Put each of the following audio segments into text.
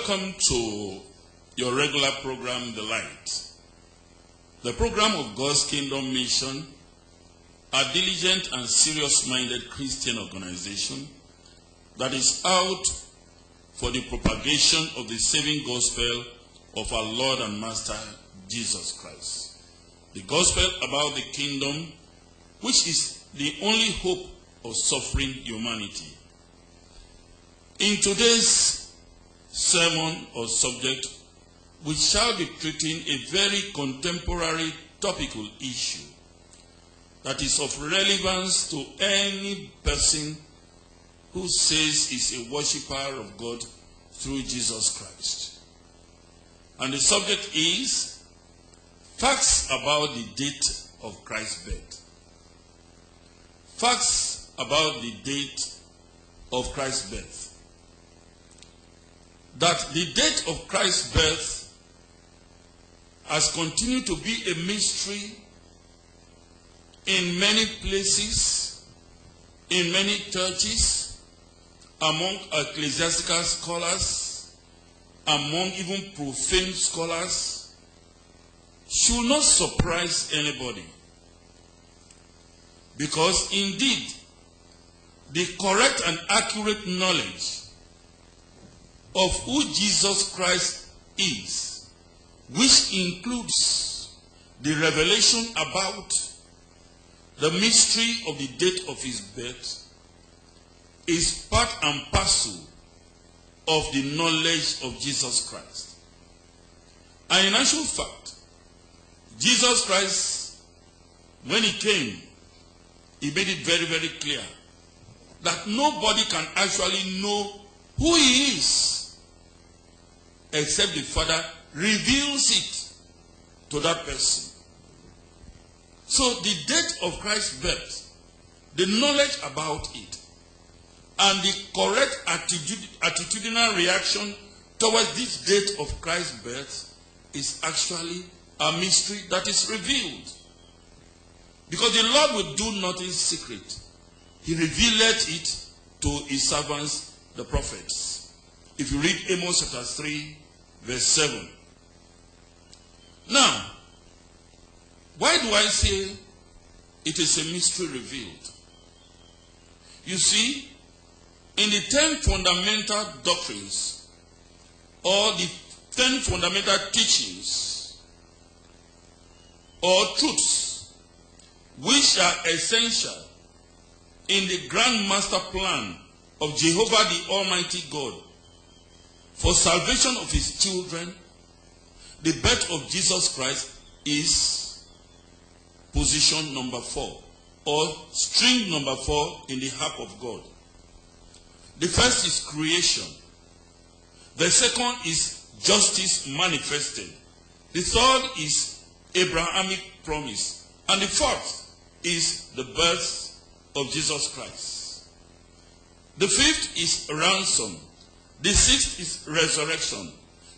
Welcome to your regular program, The Light. The program of God's Kingdom Mission, a diligent and serious-minded Christian organization that is out for the propagation of the saving gospel of our Lord and Master, Jesus Christ. The gospel about the kingdom, which is the only hope of suffering humanity. In today's sermon or subject, we shall be treating a very contemporary topical issue that is of relevance to any person who says he's a worshipper of God through Jesus Christ. And the subject is facts about the date of Christ's birth. Facts about the date of Christ's birth. That the date of Christ's birth has continued to be a mystery in many places, in many churches, among ecclesiastical scholars, among even profane scholars, should not surprise anybody. Because indeed, the correct and accurate knowledge of who Jesus Christ is, which includes the revelation about the mystery of the date of his birth, is part and parcel of the knowledge of Jesus Christ. And in actual fact, Jesus Christ, when he came, he made it very, very clear that nobody can actually know who he is except the Father reveals it to that person. So the date of Christ's birth, the knowledge about it, and the correct attitudinal reaction towards this date of Christ's birth is actually a mystery that is revealed. Because the Lord will do nothing secret. He revealed it to his servants, the prophets. If you read Amos chapter 3, verse 7. Now, why do I say it is a mystery revealed? You see, in the 10 fundamental doctrines, or the 10 fundamental teachings, or truths, which are essential in the grand master plan of Jehovah the Almighty God for salvation of his children, the birth of Jesus Christ is position number 4, or string number 4 in the harp of God. The first is creation. The second is justice manifested. The third is Abrahamic promise. And the fourth is the birth of Jesus Christ. The fifth is ransom. The sixth is resurrection.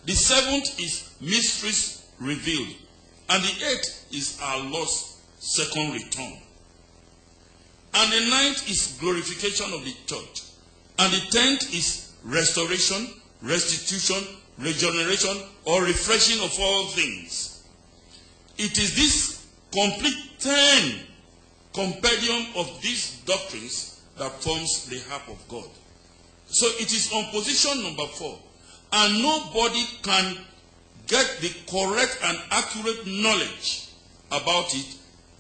The seventh is mysteries revealed. And the eighth is our Lord's second return. And the ninth is glorification of the church. And the 10th is restoration, restitution, regeneration, or refreshing of all things. It is this complete 10 compendium of these doctrines that forms the harp of God. So it is on position number 4. And nobody can get the correct and accurate knowledge about it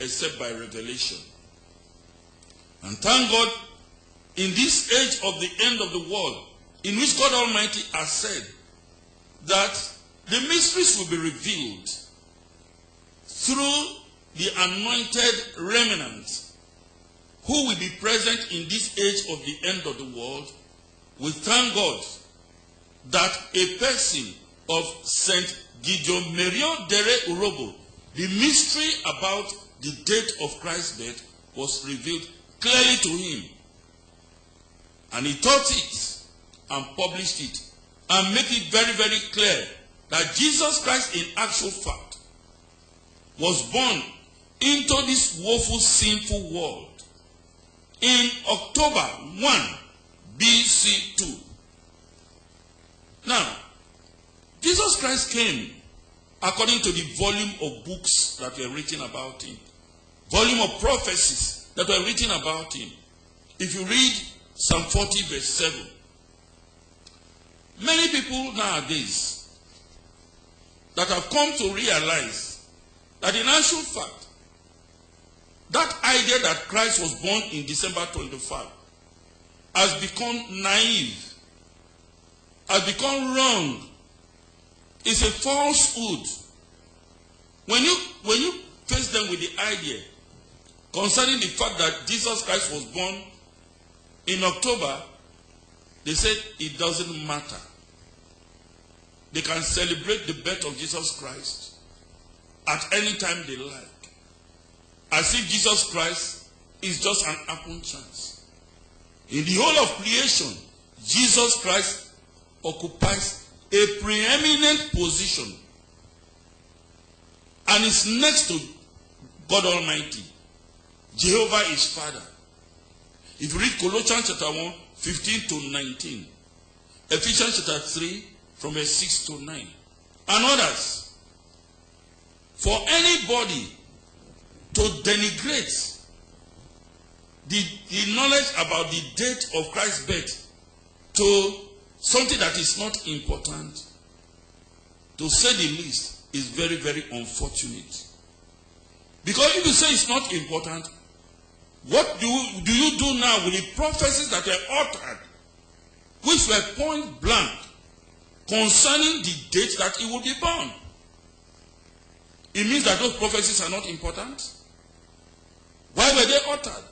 except by revelation. And thank God, in this age of the end of the world, in which God Almighty has said that the mysteries will be revealed through the anointed remnant who will be present in this age of the end of the world, we thank God that a person of Saint Gideon Merion Dere Urobo, the mystery about the date of Christ's birth was revealed clearly to him. And he taught it and published it and made it very, very clear that Jesus Christ in actual fact was born into this woeful, sinful world in October 1, BC 2. Now, Jesus Christ came according to the volume of books that were written about him, volume of prophecies that were written about him. If you read Psalm 40 verse 7, many people nowadays that have come to realize that in actual fact, that idea that Christ was born in December 25 has become naive, has become wrong. It's a falsehood. When you face them with the idea concerning the fact that Jesus Christ was born in October, they said it doesn't matter. They can celebrate the birth of Jesus Christ at any time they like. As if Jesus Christ is just an happen chance. In the whole of creation, Jesus Christ occupies a preeminent position and is next to God Almighty. Jehovah is Father. If you read Colossians chapter 1, 15 to 19, Ephesians chapter 3, from verse 6 to 9, and others, for anybody to denigrate the knowledge about the date of Christ's birth to something that is not important, to say the least, is very, very unfortunate. Because if you say it's not important, what do you do now with the prophecies that were uttered, which were point blank, concerning the date that he will be born? It means that those prophecies are not important. Why were they uttered?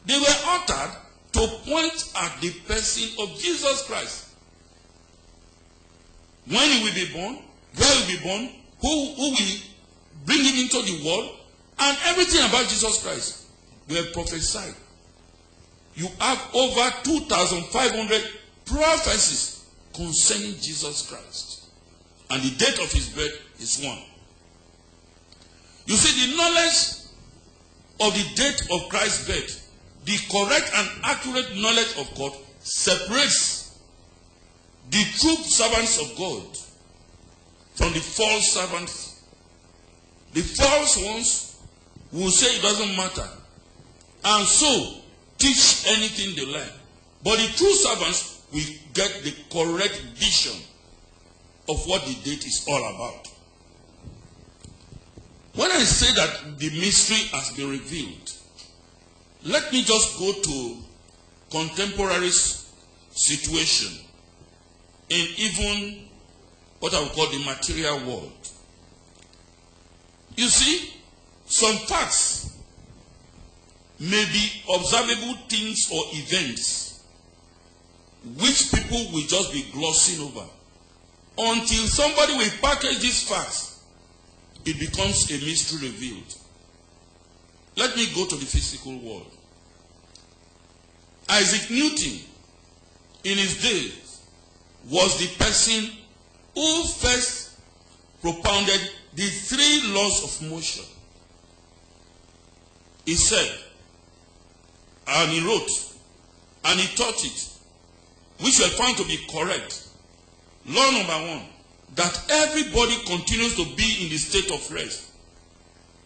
They were uttered to point at the person of Jesus Christ. When he will be born, where he will be born, who will bring him into the world, and everything about Jesus Christ were prophesied. You have over 2,500 prophecies concerning Jesus Christ. And the date of his birth is one. You see, the knowledge of the date of Christ's birth, the correct and accurate knowledge of God, separates the true servants of God from the false servants. The false ones will say it doesn't matter, and so teach anything they like. But the true servants will get the correct vision of what the date is all about. When I say that the mystery has been revealed, let me just go to contemporary situation in even what I would call the material world. You see, some facts may be observable things or events which people will just be glossing over. Until somebody will package these facts, it becomes a mystery revealed. Let me go to the physical world. Isaac Newton, in his days, was the person who first propounded the 3 laws of motion. He said, and he wrote, and he taught it, which were found to be correct. Law number 1, that everybody continues to be in the state of rest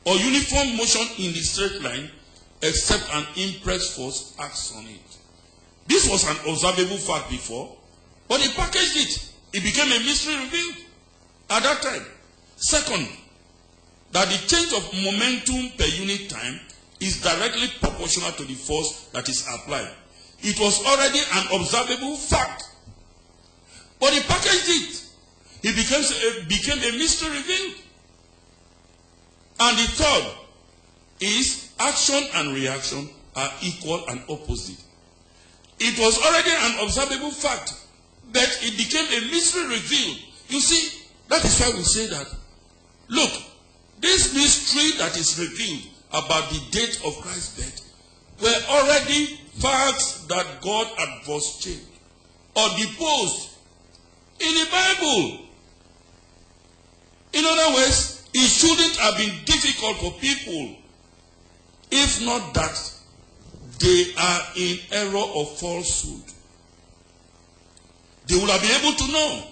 or uniform motion in the straight line except an impressed force acts on it. This was an observable fact before, but he packaged it. It became a mystery revealed at that time. Second, that the change of momentum per unit time is directly proportional to the force that is applied. It was already an observable fact, but he packaged it. It became a mystery revealed. And the third is action and reaction are equal and opposite. It was already an observable fact, but it became a mystery revealed. You see, that is why we say that, look, this mystery that is revealed about the date of Christ's birth were already facts that God had postulated or deposed in the Bible. In other words, it shouldn't have been difficult for people, if not that they are in error or falsehood. They would have been able to know.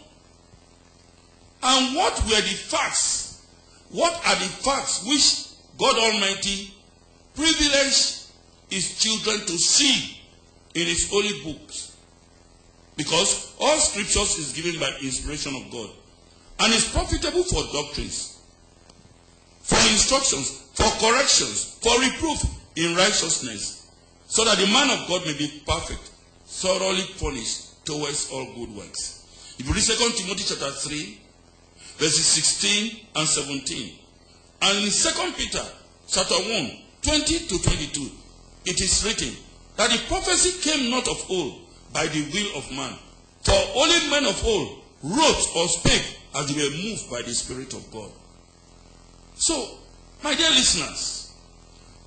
And what were the facts? What are the facts which God Almighty privileged his children to see in his holy books? Because all scriptures is given by inspiration of God and is profitable for doctrines, for instructions, for corrections, for reproof in righteousness, so that the man of God may be perfect, thoroughly furnished towards all good works. If you read 2 Timothy chapter 3, verses 16 and 17, and in 2 Peter chapter 1, 20 to 22, it is written that the prophecy came not of old by the will of man, for only men of old wrote or spake as they were moved by the Spirit of God. So, my dear listeners,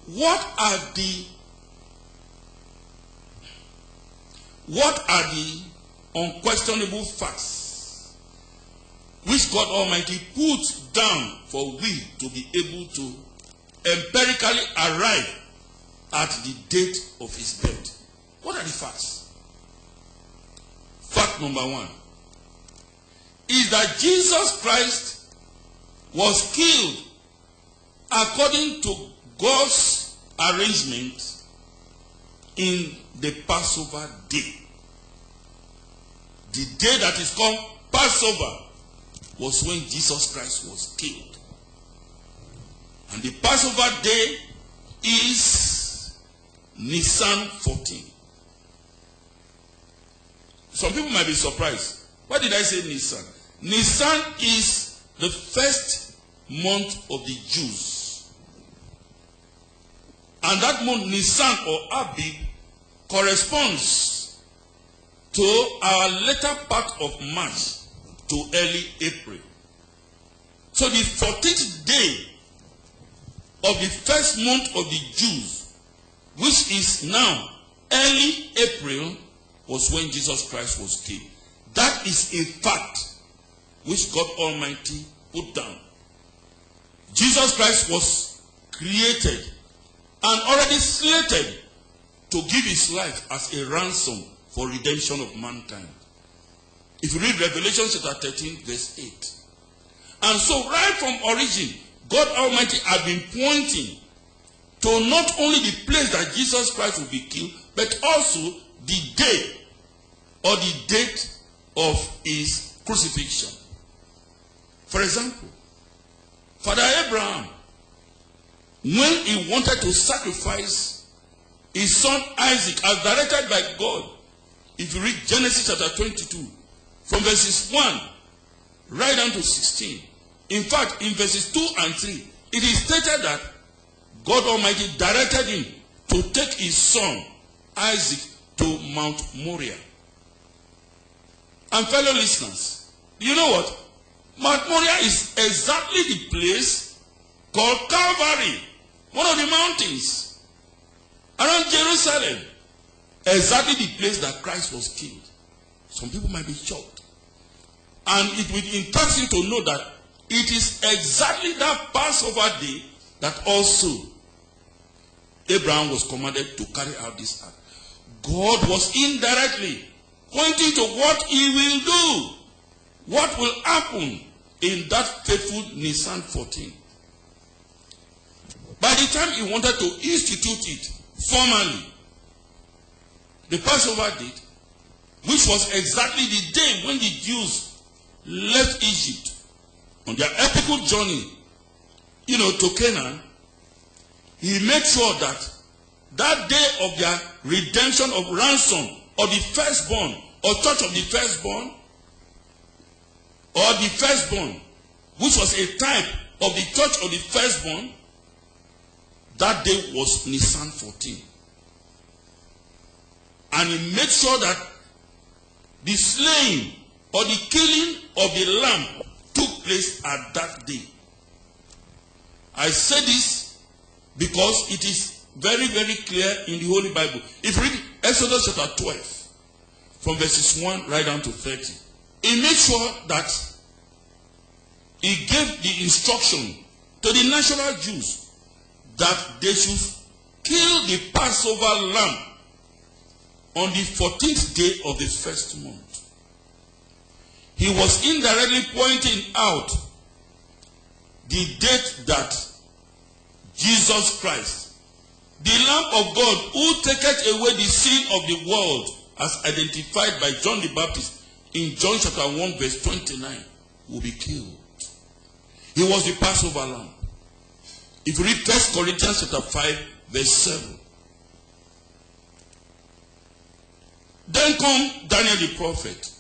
what are the unquestionable facts which God Almighty puts down for we to be able to empirically arrive at the date of his death? What are the facts? Fact number 1 is that Jesus Christ was killed according to God's arrangement in the Passover day. The day that is called Passover was when Jesus Christ was killed. And the Passover day is Nisan 14. Some people might be surprised. Why did I say Nisan? Nisan is the first month of the Jews. And that month, Nisan or Abib, corresponds to our later part of March to early April. So the 14th day of the first month of the Jews, which is now early April, was when Jesus Christ was killed. That is a fact which God Almighty put down. Jesus Christ was created and already slated to give his life as a ransom for redemption of mankind. If you read Revelation chapter 13, verse 8. And so right from origin, God Almighty had been pointing to not only the place that Jesus Christ will be killed, but also the day or the date of his crucifixion. For example, Father Abraham, when he wanted to sacrifice his son Isaac as directed by God, if you read Genesis chapter 22, from verses 1 right down to 16. In fact, in verses 2 and 3, it is stated that God Almighty directed him to take his son Isaac to Mount Moriah. And fellow listeners, you know what? Mount Moriah is exactly the place called Calvary, one of the mountains around Jerusalem. Exactly the place that Christ was killed. Some people might be shocked. And it will interest you to know that it is exactly that Passover day that also Abraham was commanded to carry out this act. God was indirectly pointing to what he will do, what will happen in that faithful Nisan 14. By the time he wanted to institute it formally, the Passover date, which was exactly the day when the Jews left Egypt on their epic journey, to Canaan, he made sure that that day of their redemption of ransom of the firstborn, or church of the firstborn, or the firstborn, which was a type of the church of the firstborn, that day was Nisan 14. And he made sure that the slaying or the killing of the lamb took place at that day. I say this because it is very, very clear in the Holy Bible. If you read Exodus chapter 12, from verses 1 right down to 30, he made sure that he gave the instruction to the natural Jews that they should kill the Passover lamb on the 14th day of the first month. he was indirectly pointing out the date that Jesus Christ, the Lamb of God who taketh away the sin of the world, as identified by John the Baptist in John chapter 1 verse 29, will be killed. He was the Passover lamb. If you read 1 Corinthians chapter 5 verse 7. Then come Daniel the prophet.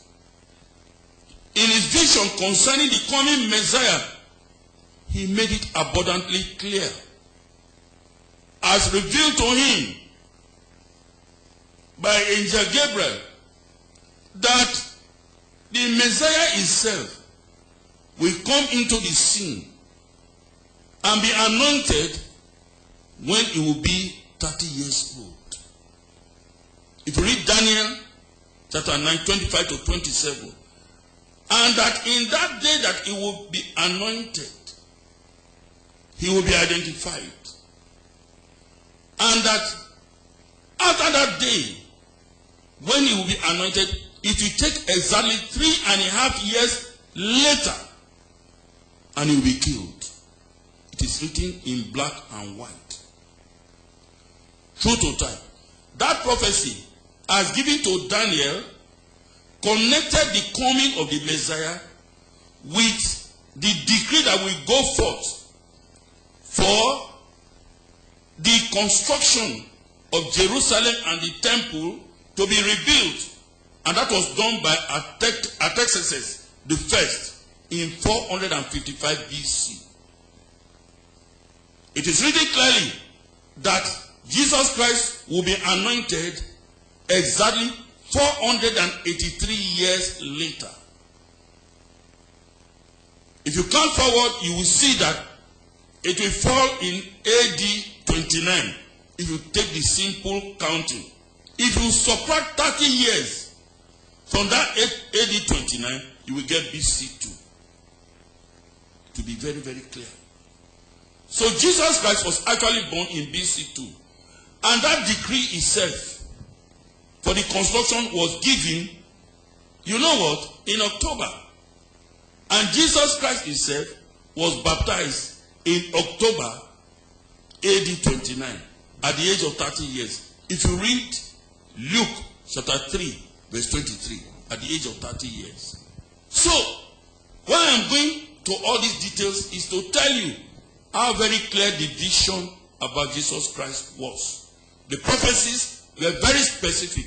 In his vision concerning the coming Messiah, he made it abundantly clear, as revealed to him by angel Gabriel, that the Messiah himself will come into the scene and be anointed when he will be 30 years old. If you read Daniel chapter 9, 25 to 27, and that in that day that he will be anointed, he will be identified. And that after that day, when he will be anointed, it will take exactly 3.5 years later, and he will be killed. It is written in black and white. Prototype. That prophecy, as given to Daniel, connected the coming of the Messiah with the decree that will go forth for the construction of Jerusalem and the temple to be rebuilt. And that was done by Artaxerxes the first in 455 BC. It is written clearly that Jesus Christ will be anointed exactly 483 years later. If you count forward, you will see that it will fall in AD 29 if you take the simple counting. If you subtract 30 years from that AD 29, you will get BC 2. To be very, very clear. So Jesus Christ was actually born in BC 2. And that decree itself for the construction was given, you know what, in October. And Jesus Christ himself was baptized in October AD 29 at the age of 30 years. If you read Luke chapter 3 verse 23, at the age of 30 years. So, why I'm going to all these details is to tell you how very clear the vision about Jesus Christ was. The prophecies were very specific,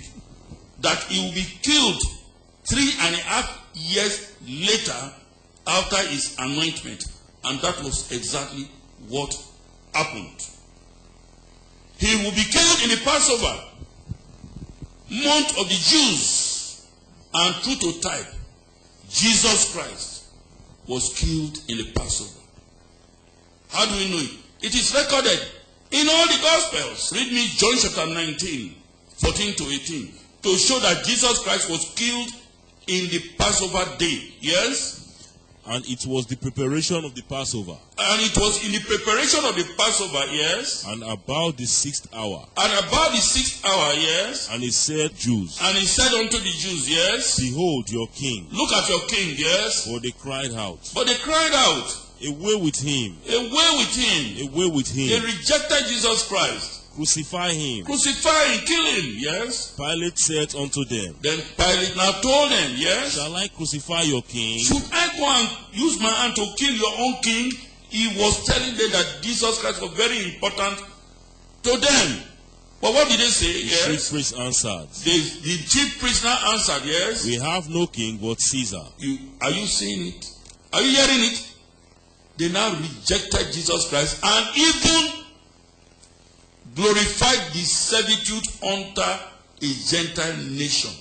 that he will be killed 3.5 years later after his anointment. And that was exactly what happened. He will be killed in the Passover, month of the Jews, and prototype, Jesus Christ, was killed in the Passover. How do we know it? It is recorded in all the Gospels. Read me John chapter 19, 14 to 18, to show that Jesus Christ was killed in the Passover day. Yes? And it was the preparation of the Passover. And it was in the preparation of the Passover, yes. And about the 6th hour. And about the 6th hour, yes. And he said, Jews. And he said unto the Jews, yes. Behold your king. Look at your king, yes. For they cried out. But they cried out. Away with him. Away with him. Away with him. They rejected Jesus Christ. Crucify him. Crucify him, kill him, yes. Pilate said unto them. Then Pilate now told them, yes. Shall I crucify your king? Should I go and use my hand to kill your own king? He was telling them that Jesus Christ was very important to them. But what did they say? The yes. chief priest answered. The chief priest now answered, yes. We have no king but Caesar. Are you seeing it? Are you hearing it? They now rejected Jesus Christ and even glorified the servitude under a Gentile nation.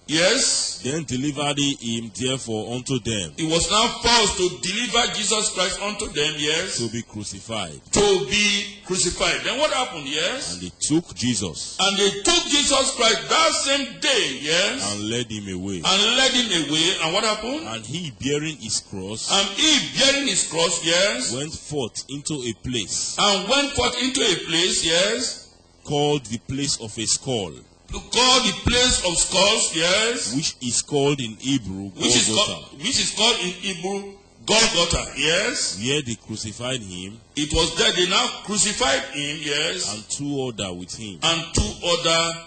Yes? Then delivered he him therefore unto them. It was now forced to deliver Jesus Christ unto them, yes? To be crucified. To be crucified. Then what happened, yes? And they took Jesus. And they took Jesus Christ that same day, yes? And led him away. And led him away. And what happened? And he bearing his cross. And he bearing his cross, yes? Went forth into a place. And went forth into a place, yes? Called the place of a skull. to call the place of skulls, yes. which is called in Hebrew Which is Golgotha, called in Hebrew Golgotha, yes. where they crucified him It was there they now crucified him, yes. and 2 others with him. And 2 other,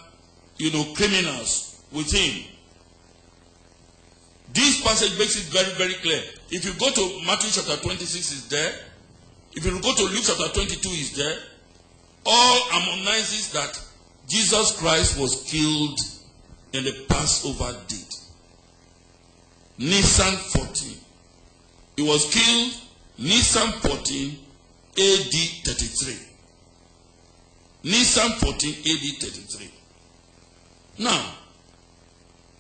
criminals with him. This passage makes it very, very clear. If you go to Matthew chapter 26, is there. If you go to Luke chapter 22, is there. All harmonizes that Jesus Christ was killed in the Passover date. Nisan 14. He was killed Nisan 14, AD 33. Nisan 14, AD 33. Now,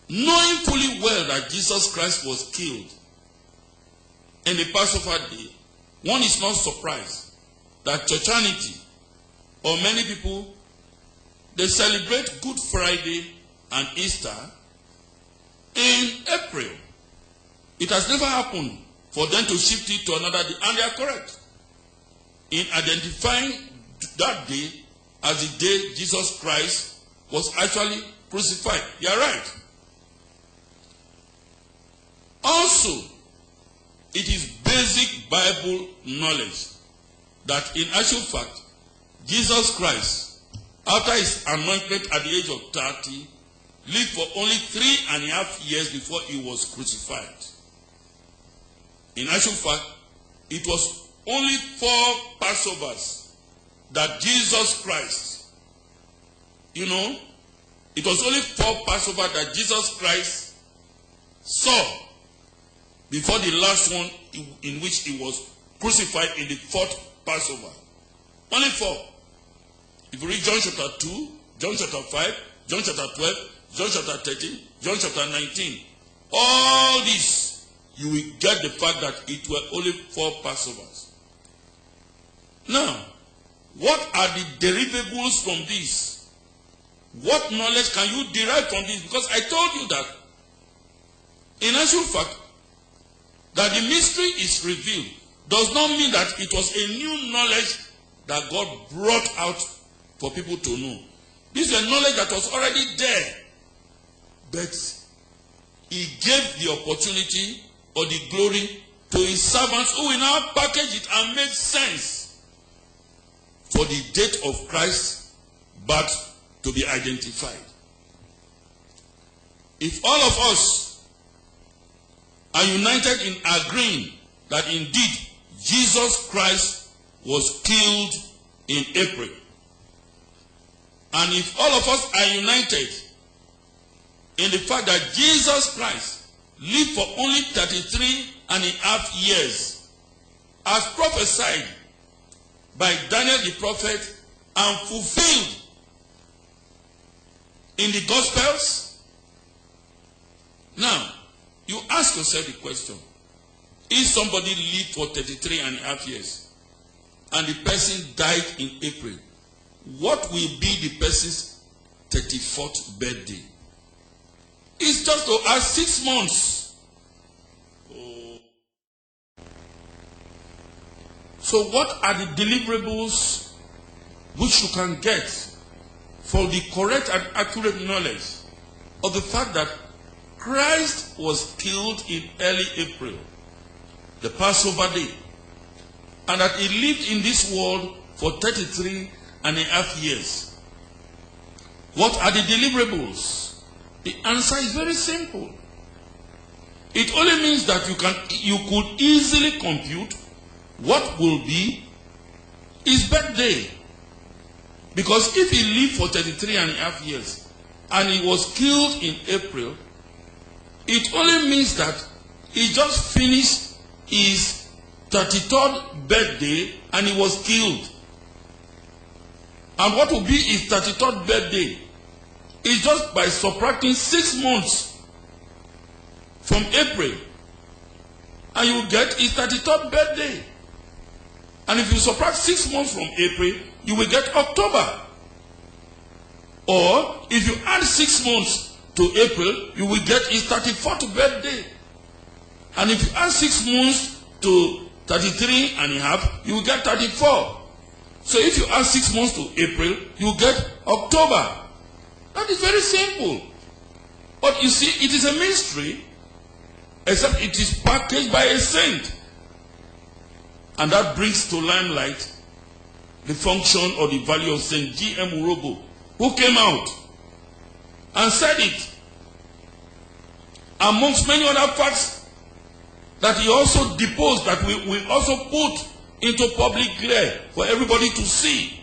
knowing fully well that Jesus Christ was killed in the Passover day, one is not surprised that churchanity or many people, they celebrate Good Friday and Easter in April. It has never happened for them to shift it to another day, and they are correct in identifying that day as the day Jesus Christ was actually crucified. You are right. Also, it is basic Bible knowledge that in actual fact, Jesus Christ, after his anointment at the age of 30, lived for only 3.5 years before he was crucified. In actual fact, it was only 4 Passovers that Jesus Christ, it was only 4 Passover that Jesus Christ saw before the last one in which he was crucified in the 4th Passover. Only 4. If you read John chapter 2, John chapter 5, John chapter 12, John chapter 13, John chapter 19, all this, you will get the fact that it were only 4 Passovers. Now, what are the derivables from this? What knowledge can you derive from this? Because I told you that, in actual fact, that the mystery is revealed does not mean that it was a new knowledge that God brought out for people to know. This is a knowledge that was already there, but he gave the opportunity or the glory to his servants who will now package it and make sense for the date of Christ's birth to be identified. If all of us are united in agreeing that indeed Jesus Christ was killed in April, and if all of us are united in the fact that Jesus Christ lived for only 33.5 years, as prophesied by Daniel the prophet and fulfilled in the Gospels, now you ask yourself the question, if somebody lived for 33.5 years and the person died in April, what will be the person's 34th birthday? It's just to add 6 months. So what are the deliverables which you can get for the correct and accurate knowledge of the fact that Christ was killed in early April, the Passover day, and that he lived in this world for 33.5 years? What are the deliverables? The answer is very simple. It only means that you could easily compute what will be his birthday. Because if he lived for 33.5 years and he was killed in April, it only means that he just finished his 33rd birthday and he was killed. And what will be his 33rd birthday? It's just by subtracting 6 months from April, and you will get his 33rd birthday. And if you subtract 6 months from April, you will get October. Or if you add 6 months to April, you will get his 34th birthday. And if you add 6 months to 33.5, you will get 34. So if you add 6 months to April, you will get October. That is very simple. But you see, it is a mystery, except it is packaged by a saint. And that brings to limelight the function or the value of Saint G.M. Urobo, who came out and said it, amongst many other facts that he also deposed, that we also put into public glare for everybody to see.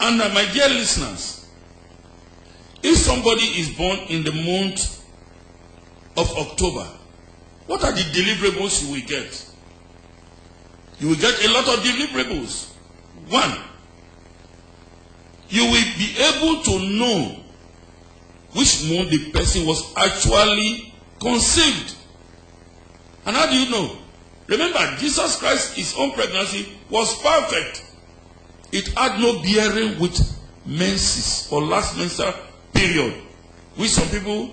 And my dear listeners, if somebody is born in the month of October, what are the deliverables you will get? You will get a lot of deliverables. One, you will be able to know which month the person was actually conceived. And how do you know? Remember, Jesus Christ, his own pregnancy was perfect. It had no bearing with menses or last menstrual period, which some people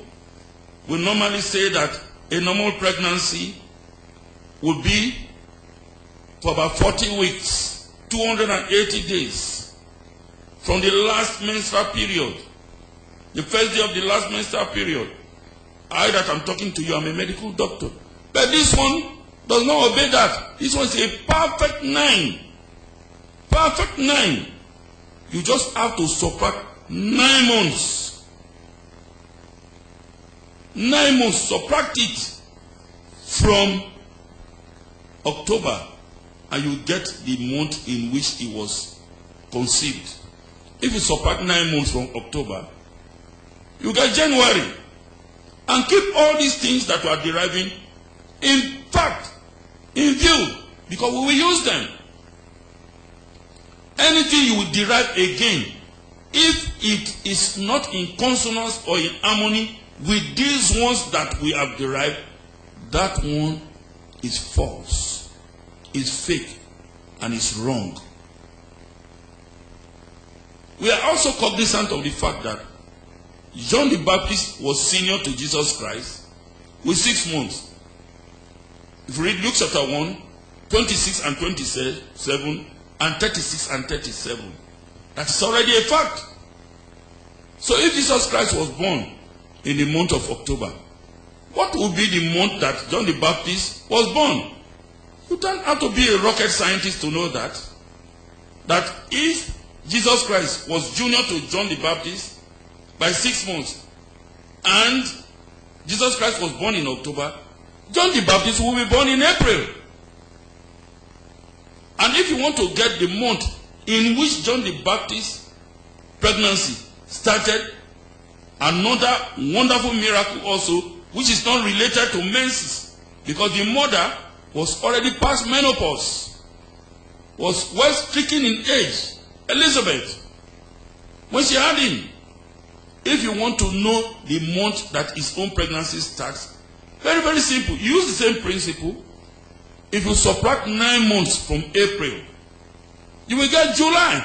will normally say that a normal pregnancy would be for about 40 weeks, 280 days from the last menstrual period, the first day of the last menstrual period. I that I'm talking to you, I'm a medical doctor. But this one does not obey that. This one is a perfect 9. Perfect 9. You just have to subtract 9 months. 9 months, subtract it from October, and you get the month in which he was conceived. If you subtract 9 months from October, you get January. And keep all these things that you are deriving in fact, in view, because we will use them. Anything you will derive again, if it is not in consonance or in harmony with these ones that we have derived, that one is false, is fake, and is wrong. We are also cognizant of the fact that John the Baptist was senior to Jesus Christ with 6 months. If you read Luke chapter 1, 26 and 27, and 36 and 37, that's already a fact. So if Jesus Christ was born in the month of October, what would be the month that John the Baptist was born? You don't have to be a rocket scientist to know that. That if Jesus Christ was junior to John the Baptist by 6 months, and Jesus Christ was born in October, John the Baptist will be born in April. And if you want to get the month in which John the Baptist's pregnancy started, another wonderful miracle also, which is not related to menses, because the mother was already past menopause, was well stricken in age, Elizabeth, when she had him. If you want to know the month that his own pregnancy starts, very, very simple. Use the same principle. If you subtract 9 months from April, you will get July.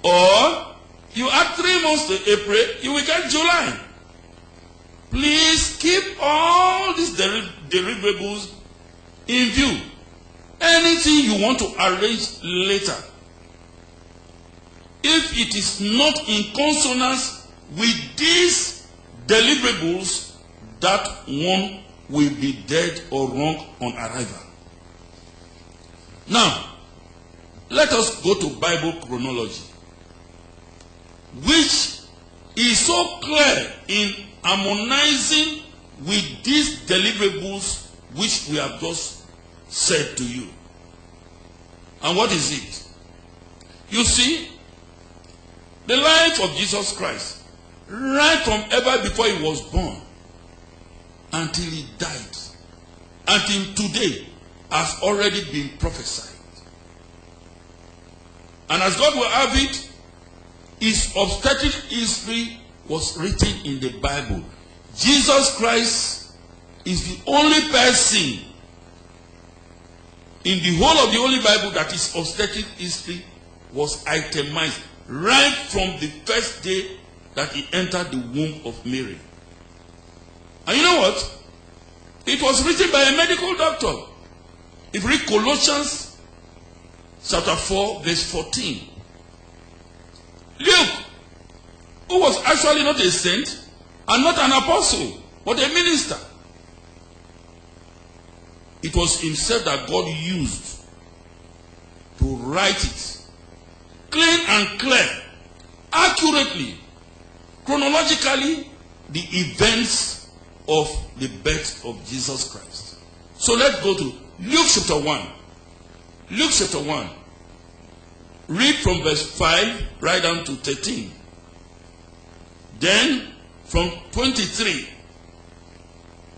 Or you add 3 months to April, you will get July. Please keep all these deliverables in view. Anything you want to arrange later, if it is not in consonance with these deliverables, that one will be dead or wrong on arrival. Now, let us go to Bible chronology, which is so clear in harmonizing with these deliverables which we have just said to you. And what is it? You see, the life of Jesus Christ, right from ever before he was born until he died, until today, has already been prophesied. And as God will have it, his obstetric history was written in the Bible. Jesus Christ is the only person in the whole of the Holy Bible that his obstetric history was itemized right from the first day that he entered the womb of Mary. And you know what? It was written by a medical doctor. If you read Colossians chapter 4 verse 14, Luke who was actually not a saint and not an apostle, but a minister. It was himself that God used to write it clean and clear, accurately, chronologically, the events of the birth of Jesus Christ. So let's go to Luke chapter 1. Luke chapter 1. Read from verse 5 right down to 13. Then from 23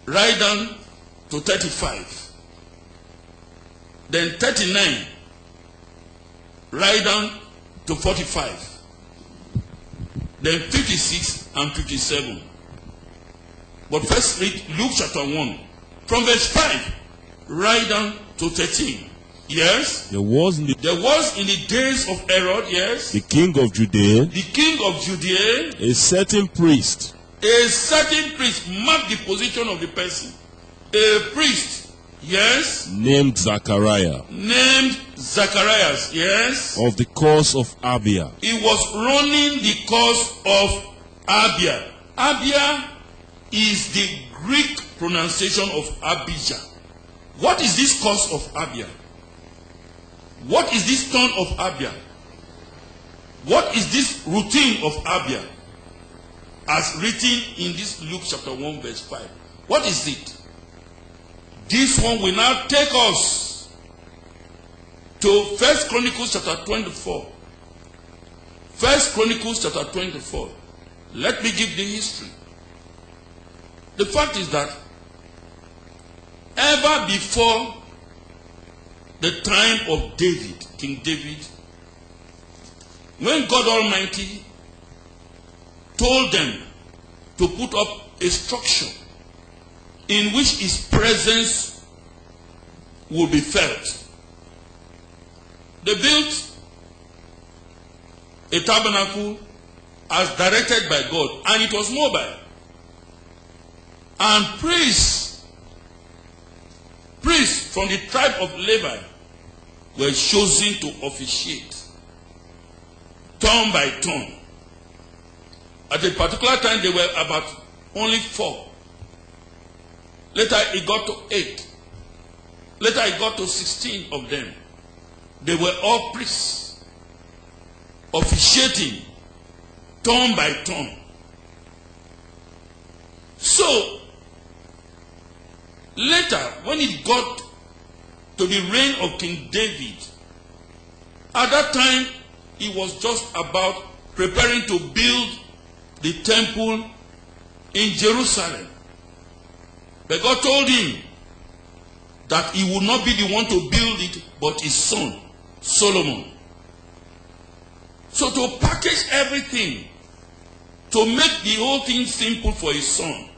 right down to 35. Then 39 right down to 45. Then 56 and 57. But first read Luke chapter 1 from verse 5 right down to 13. Yes. There was in the days of Herod, yes, the king of Judea, a certain priest, mark the position of the person. A priest, yes, named Zacharias, yes, of the course of Abia. He was running the course of Abia. Abia is the Greek pronunciation of Abijah. What is this course of Abia? What is this town of Abia? What is this routine of Abia? As written in this Luke chapter 1 verse 5. What is it? This one will now take us to 1 Chronicles chapter 24. 1 Chronicles chapter 24. Let me give the history. The fact is that ever before the time of David, King David, when God Almighty told them to put up a structure in which his presence will be felt, they built a tabernacle as directed by God, and it was mobile. And priests from the tribe of Levi were chosen to officiate, turn by turn. At a particular time, they were about only 4. Later, it got to 8. Later, it got to 16 of them. They were all priests, officiating, turn by turn. So, later, when it got to the reign of King David, at that time, he was just about preparing to build the temple in Jerusalem. But God told him that he would not be the one to build it, but his son, Solomon. So to package everything, to make the whole thing simple for his son,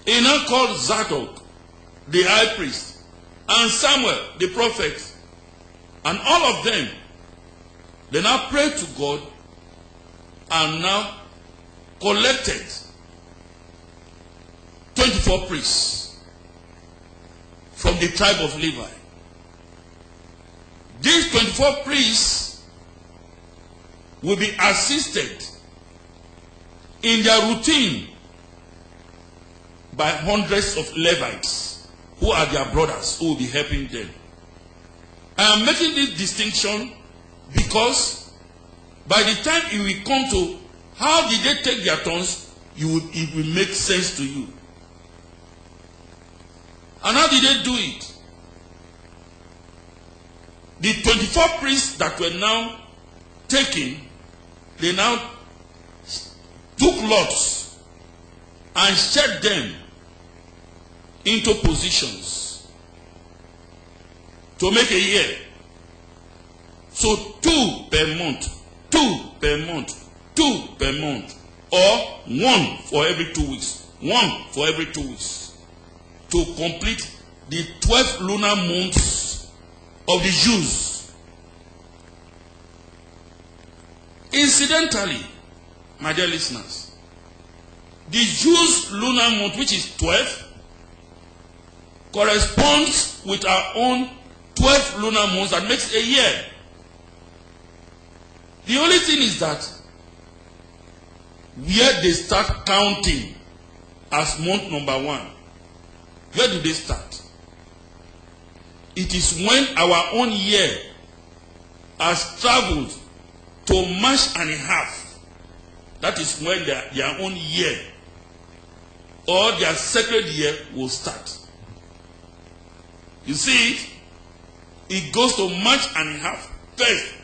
he now called Zadok, the high priest, and Samuel, the prophet, and all of them. They now prayed to God and now collected 24 priests from the tribe of Levi. These 24 priests will be assisted in their routine by hundreds of Levites who are their brothers who will be helping them. I am making this distinction because by the time you will come to how did they take their turns, it will make sense to you. And how did they do it? The 24 priests that were now taken, they now took lots and set them into positions to make a year. So 2 per month, 2 per month, 2 per month, or 1 for every 2 weeks, 1 for every 2 weeks, to complete the 12 lunar months of the Jews. Incidentally, my dear listeners, the Jews' lunar month, which is 12, corresponds with our own 12 lunar months that makes a year. The only thing is that where they start counting as month number 1. Where do they start? It is when our own year has traveled to March and a half. That is when their own year or their sacred year will start. You see, it goes to March and a half first.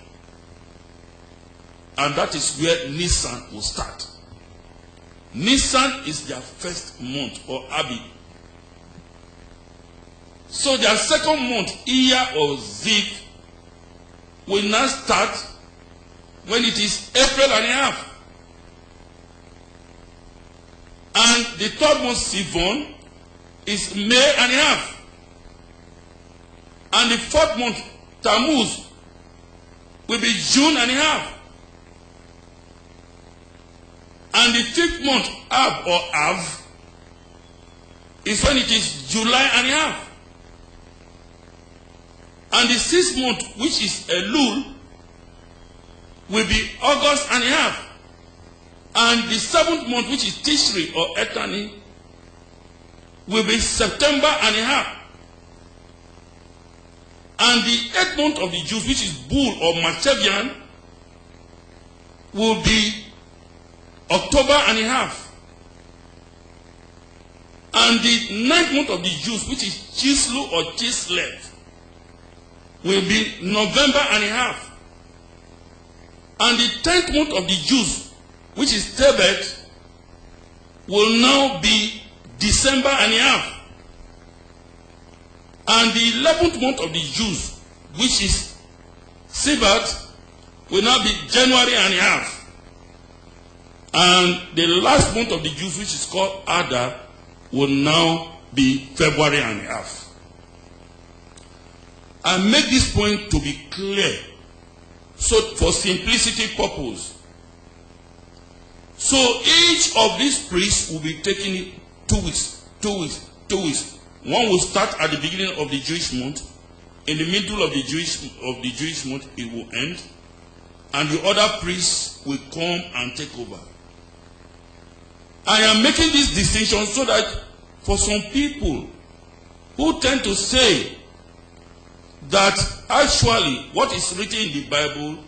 And that is where Nisan will start. Nisan is their first month, or Abi. So their second month, Iyar or Zik, will now start when it is April and a half. And the third month, Sivan, is May and a half. And the fourth month, Tammuz, will be June and a half. And the fifth month, Ab or Av, is when it is July and a half. And the sixth month, which is Elul, will be August and a half. And the seventh month, which is Tishri or Etani, will be September and a half. And the eighth month of the Jews, which is Bul or Machavian, will be October and a half. And the ninth month of the Jews, which is Chislu or Chislev, will be November and a half. And the 10th month of the Jews, which is Tebet, will now be December and a half. And the 11th month of the Jews, which is Sibat, will now be January and a half. And the last month of the Jews, which is called Adar, will now be February and a half. I make this point to be clear, so for simplicity purpose. So each of these priests will be taking 2 weeks, 2 weeks, 2 weeks. One will start at the beginning of the Jewish month. In the middle of the Jewish month, it will end. And the other priests will come and take over. I am making this distinction so that for some people who tend to say that actually what is written in the Bible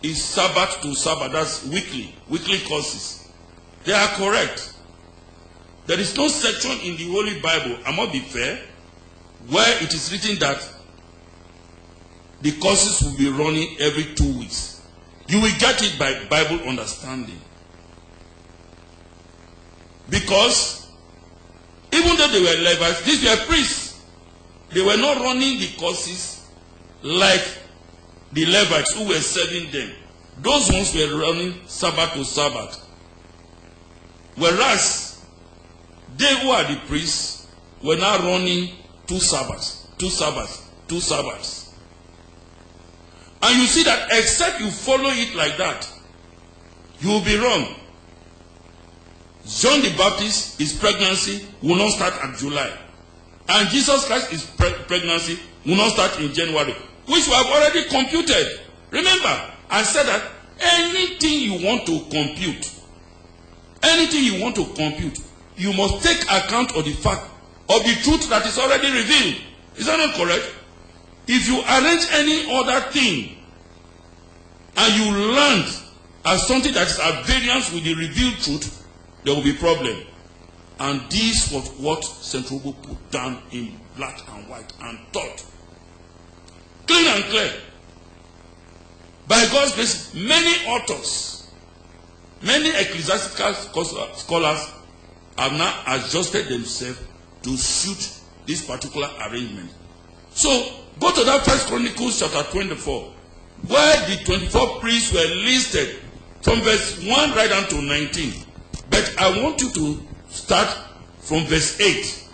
is Sabbath to Sabbath, that's weekly courses. They are correct. There is no section in the Holy Bible, I must be fair, where it is written that the courses will be running every 2 weeks. You will get it by Bible understanding. Because even though they were Levites, these were priests. They were not running the courses like the Levites who were serving them. Those ones were running Sabbath to Sabbath. Whereas they who are the priests were now running 2 Sabbaths, 2 Sabbaths, 2 Sabbaths. And you see that except you follow it like that, you will be wrong. John the Baptist, his pregnancy will not start at July. And Jesus Christ, his pregnancy will not start in January, which we have already computed. Remember, I said that anything you want to compute, you must take account of the fact of the truth that is already revealed. Is that not correct? If you arrange any other thing and you land as something that is at variance with the revealed truth, there will be problem. And this was what St. Robo put down in black and white and taught. Clean and clear. By God's grace, many authors, many ecclesiastical scholars have now adjusted themselves to suit this particular arrangement. So, go to that 1 Chronicles chapter 24, where the 24 priests were listed from verse 1 right down to 19. But I want you to start from verse 8,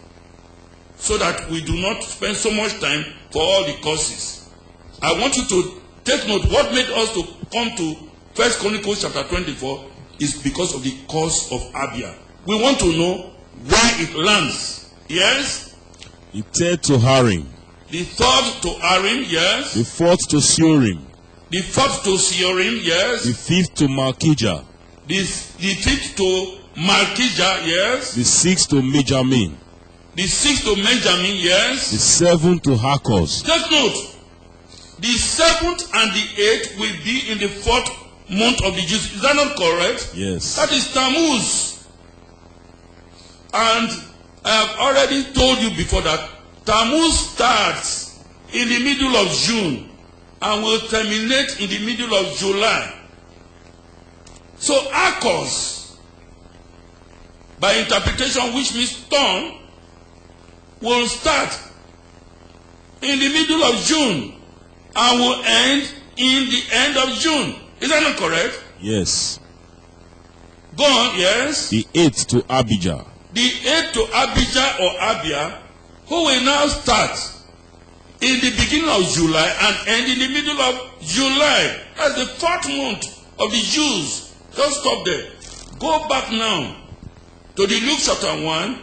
so that we do not spend so much time for all the courses. I want you to take note. What made us to come to 1 Chronicles chapter 24 is because of the course of Abia. We want to know where it lands. Yes? The third to Harim. The third to Harim, yes. The fourth to Seorim. The fourth to Seorim, yes. The fifth to Malkijah. The fifth to Malchijah, yes. The sixth to Benjamin. The sixth to Benjamin, yes. The seventh to Hakos. Just note, the seventh and the eighth will be in the fourth month of the Jews. Is that not correct? Yes. That is Tammuz. And I have already told you before that Tammuz starts in the middle of June and will terminate in the middle of July. So Hakos, by interpretation, which means turn, will start in the middle of June and will end in the end of June. Is that not correct? Yes. Go on, yes. The eighth to Abijah. The eighth to Abijah or Abia, who will now start in the beginning of July and end in the middle of July. That's the fourth month of the Jews. Just stop there. Go back now to the Luke chapter 1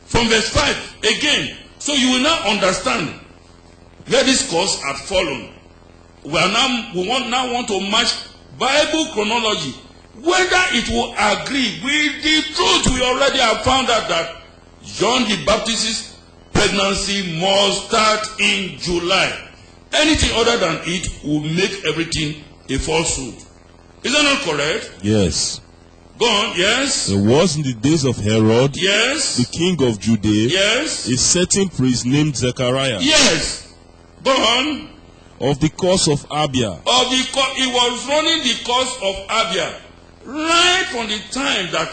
from verse 5 again. So you will now understand where this course had fallen. We want to match Bible chronology. Whether it will agree with the truth, we already have found out that John the Baptist's pregnancy must start in July. Anything other than it will make everything a falsehood. Is that not correct? Yes. Go on, yes. There was in the days of Herod, Yes. the king of Judea, Yes. a certain priest named Zechariah, Yes. Go on. of the course of Abia, He was running the course of Abia right from the time that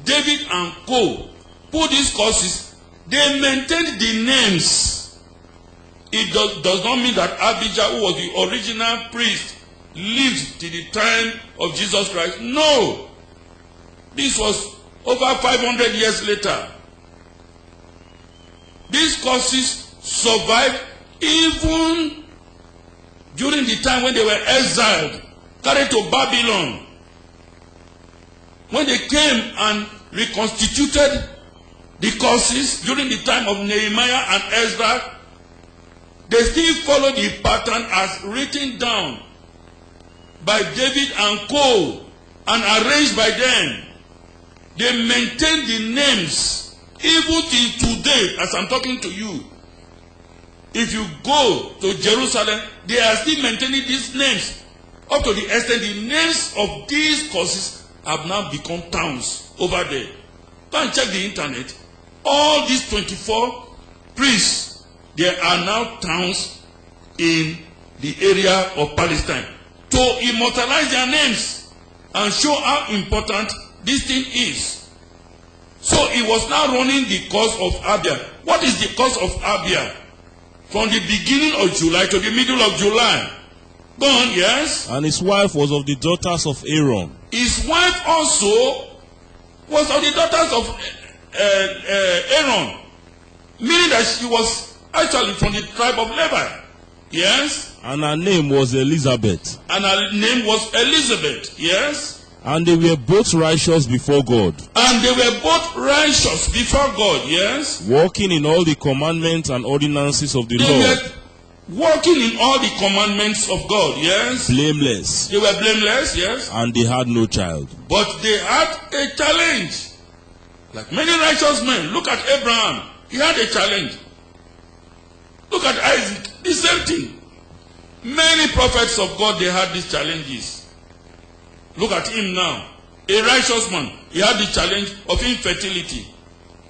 David and Co. put these courses. They maintained the names. It does not mean that Abijah, who was the original priest, lived till the time of Jesus Christ. No. This was over 500 years later. These courses survived even during the time when they were exiled, carried to Babylon. When they came and reconstituted the courses during the time of Nehemiah and Ezra, they still followed the pattern as written down by David and Co. and arranged by them. They maintain the names even till today as I'm talking to you. If you go to Jerusalem, they are still maintaining these names. Up to the extent the names of these courses have now become towns over there. Go and check the internet. All these 24 priests, there are now towns in the area of Palestine to immortalize their names and show how important this thing is. So he was now running the course of Abia. What is the course of Abia? From the beginning of July to the middle of July. Go on, yes? and his wife was of the daughters of Aaron. His wife also was of the daughters of Aaron. Meaning that she was actually from the tribe of Levi. Yes? And her name was Elizabeth. And her name was Elizabeth. Yes? And they were both righteous before God, And they were both righteous before God. Yes? walking in all the commandments and ordinances of the They Lord, were walking in all the commandments of God. Yes? blameless, They were blameless. Yes? and they had no child. But they had a challenge. Like many righteous men. Look at Abraham. He had a challenge. Look at Isaac. The same thing. Many prophets of God, they had these challenges. Look at him now. A righteous man. He had the challenge of infertility.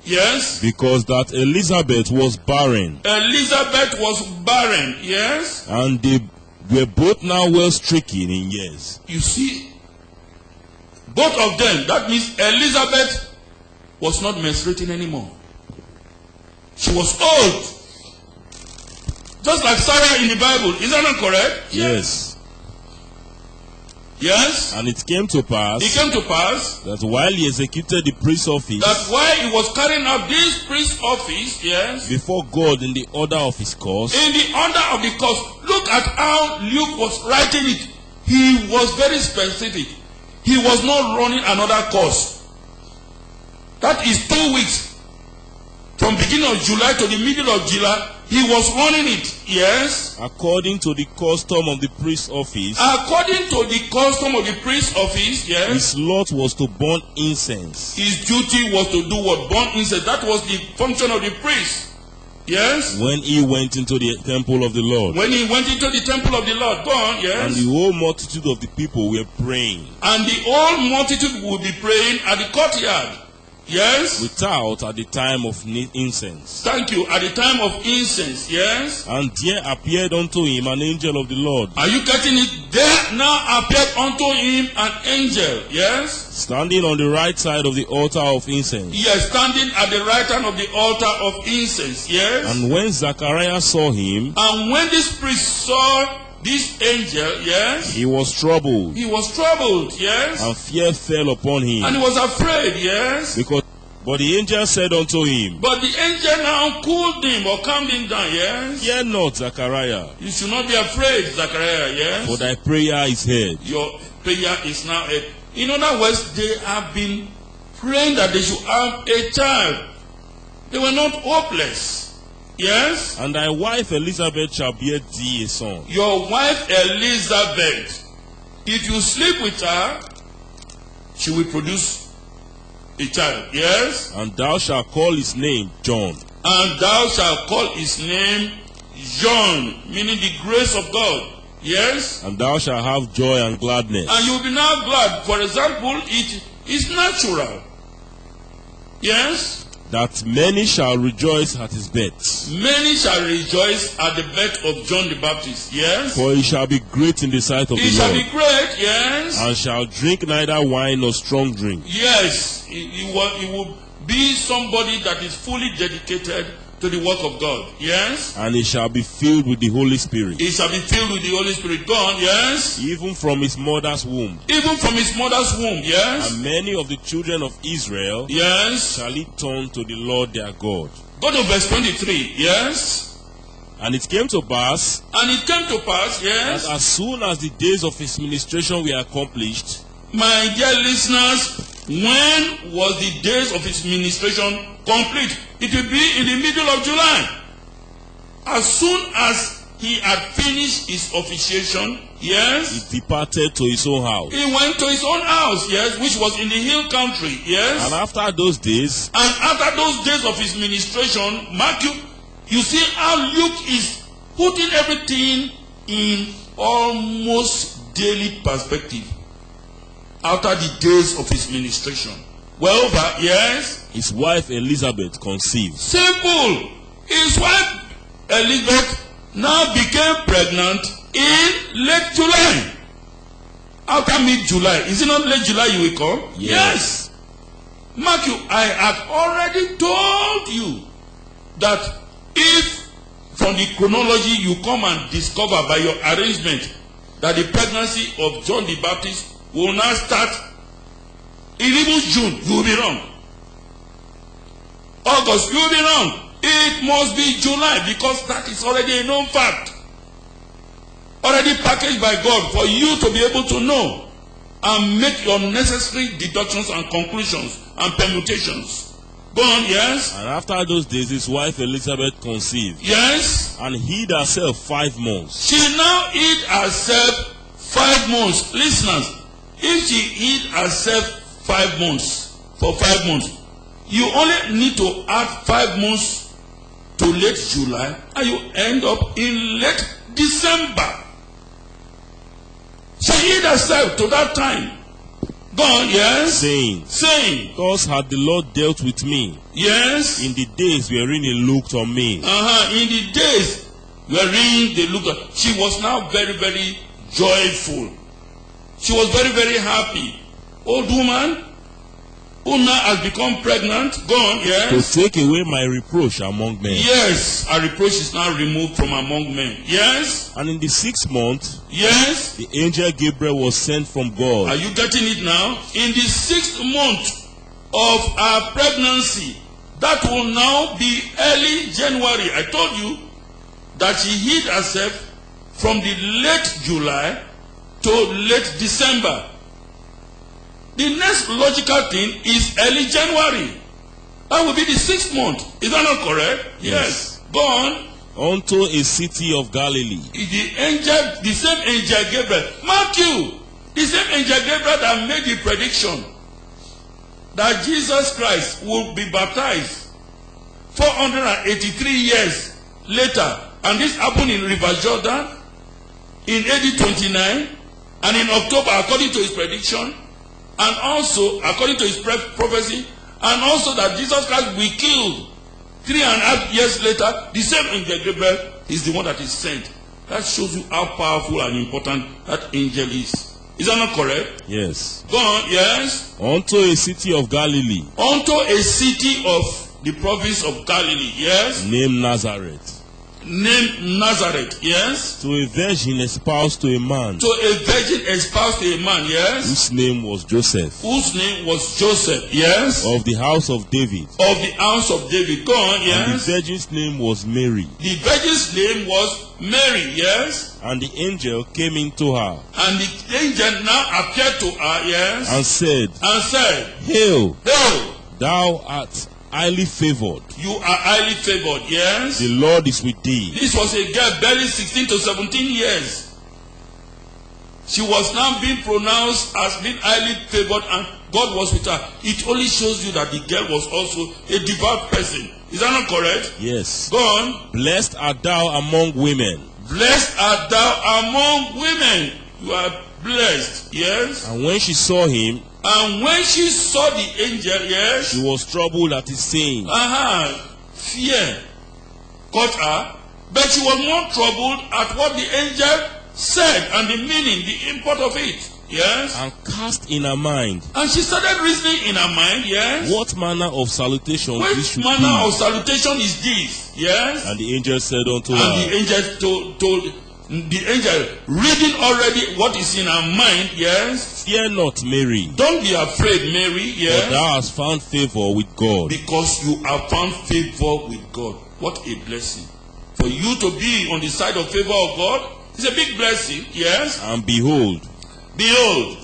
Yes? Because that Elizabeth was barren, Elizabeth was barren. Yes? and they were both now well stricken in years. You see, both of them, that means Elizabeth was not menstruating anymore. She was old. Just like Sarah in the Bible. Is that not correct? Yes. Yes? And it came to pass It came to pass that while he executed the priest's office that while he was carrying out this priest's office, yes, before God in the order of his course, in the order of the course, look at how Luke was writing it. He was very specific. He was not running another course. That is 2 weeks. From beginning of July to the middle of July, he was running it. Yes. according to the custom of the priest's office, According to the custom of the priest's office, yes, his lot was to burn incense. his duty was to do what? Burn incense. That was the function of the priest. Yes. When he went into the temple of the Lord, When he went into the temple of the Lord, gone, and yes. the whole multitude of the people were praying And the whole multitude would be praying at the courtyard. Yes. without at the time of incense. Thank you. At the time of incense, yes. And there appeared unto him an angel of the Lord, Are you getting it? There now appeared unto him an angel, yes. standing on the right side of the altar of incense. Yes, standing at the right hand of the altar of incense, yes. And when Zachariah saw him, And when this priest saw this angel, yes, he was troubled, he was troubled, yes. and fear fell upon And him. he was afraid, yes. But the angel said unto him, But the angel now cooled him or calmed him down, yes. Fear not, Zachariah, You should not be afraid, Zachariah, yes. for thy prayer is heard. Your prayer is now heard. In other words, they have been praying that they should have a child. They were not hopeless. Yes? And thy wife Elizabeth shall bear thee a son, Your wife Elizabeth, if you sleep with her, she will produce a child. Yes? and thou shalt call his name John. And thou shalt call his name John, meaning the grace of God. Yes? And thou shalt have joy and gladness, And you will be now glad. For example, it is natural. Yes? that many shall rejoice at his birth. Many shall rejoice at the birth of John the Baptist. Yes? For he shall be great in the sight of He the shall Lord, be great. Yes? and shall drink neither wine nor strong drink, Yes. He will be somebody that is fully dedicated to the work of God. Yes? and he shall be filled with the Holy Spirit, He shall be filled with the Holy Spirit. God. Yes? even from his mother's womb. Even from his mother's womb. Yes? And many of the children of Israel Yes? shall he turn to the Lord their God. Go to verse 23. Yes? And it came to pass And it came to pass, that yes, as soon as the days of his ministration were accomplished, my dear listeners, when was the days of his ministration complete? It will be in the middle of July. As soon as he had finished his officiation, yes, he departed to his own house. he went to his own house, yes, which was in the hill country, yes. And after those days, And after those days of his ministration, Matthew, you see how Luke is putting everything in almost daily perspective. After the days of his ministration. Well, but yes, his wife Elizabeth conceived, simple. His wife Elizabeth now became pregnant in late July. After mid-July. Is it not late July you will call? Yes. Matthew, I have already told you that if from the chronology you come and discover by your arrangement that the pregnancy of John the Baptist will now start in even June, you will be wrong. August, you will be wrong. It must be July because that is already a known fact. Already packaged by God for you to be able to know and make your necessary deductions and conclusions and permutations. Go on, yes? and after those days his wife Elizabeth conceived, Yes? and hid herself 5 months. She now hid herself 5 months. Listeners, if she hid herself 5 months, for 5 months, you only need to add 5 months to late July and you end up in late December. She hid herself to that time. Go on, yes? Saying, Thus had the Lord dealt with me yes? in the days wherein he looked on me. In the days wherein they looked at, she was now very, very joyful. She was very, very happy. Old woman who now has become pregnant. Go on, yes? To take away my reproach among men. Yes, her reproach is now removed from among men. Yes? And in the 6th month, Yes? the angel Gabriel was sent from God. Are you getting it now? In the 6th month of her pregnancy, that will now be early January. I told you that she hid herself from the late July to late December. The next logical thing is early January. That will be the 6th month. Is that not correct? Yes. Go on. unto a city of Galilee. The same angel Gabriel. Matthew, the same angel Gabriel that made the prediction that Jesus Christ will be baptized 483 years later. And this happened in River Jordan in AD 29 and in October according to his prediction, and also according to his prophecy, and also that Jesus Christ will be killed 3.5 years later. The same angel Gabriel is the one that is sent. That shows you how powerful and important that angel is. Is that not correct? Yes. Go on, yes. Unto a city of Galilee. Unto a city of the province of Galilee, yes. Named Nazareth. Named Nazareth, yes. To a virgin espoused to a man. To a virgin espoused to a man, yes. Whose name was Joseph. Whose name was Joseph, yes. Of the house of David. Of the house of David. Go on, yes. And the virgin's name was Mary. The virgin's name was Mary, yes. And the angel came into her. And the angel now appeared to her, yes. And said, Hail, Hail, thou art highly favored. You are highly favored, yes. The Lord is with thee. This was a girl barely 16 to 17 years. She was now being pronounced as being highly favored, and God was with her. It only shows you that the girl was also a devout person. Is that not correct? Yes. Go on. Blessed art thou among women. Blessed art thou among women. You are blessed, yes. And when she saw him, and when she saw the angel, yes, she was troubled at his saying. Fear caught her, but she was more troubled at what the angel said and the meaning, the import of it. Yes. And cast in her mind. And she started reasoning in her mind, yes. What manner of salutation this should be? Which manner of salutation is this? Yes. And the angel said unto her. And the angel told the angel, reading already what is in her mind, yes. Fear not, Mary. Don't be afraid, Mary, yes. For thou hast found favor with God. Because you have found favor with God. What a blessing. For you to be on the side of favor of God is a big blessing, yes. And behold,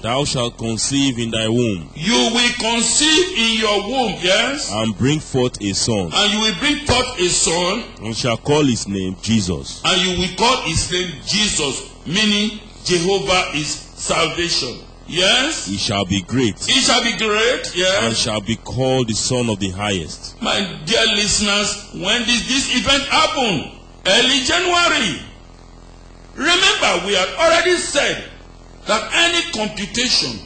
thou shalt conceive in thy womb. You will conceive in your womb, yes. And bring forth a son. And you will bring forth a son. And shall call his name Jesus. And you will call his name Jesus, meaning Jehovah is salvation. Yes. He shall be great. He shall be great, yes. And shall be called the Son of the Highest. My dear listeners, when this event happened, early January, remember we had already said that any computation,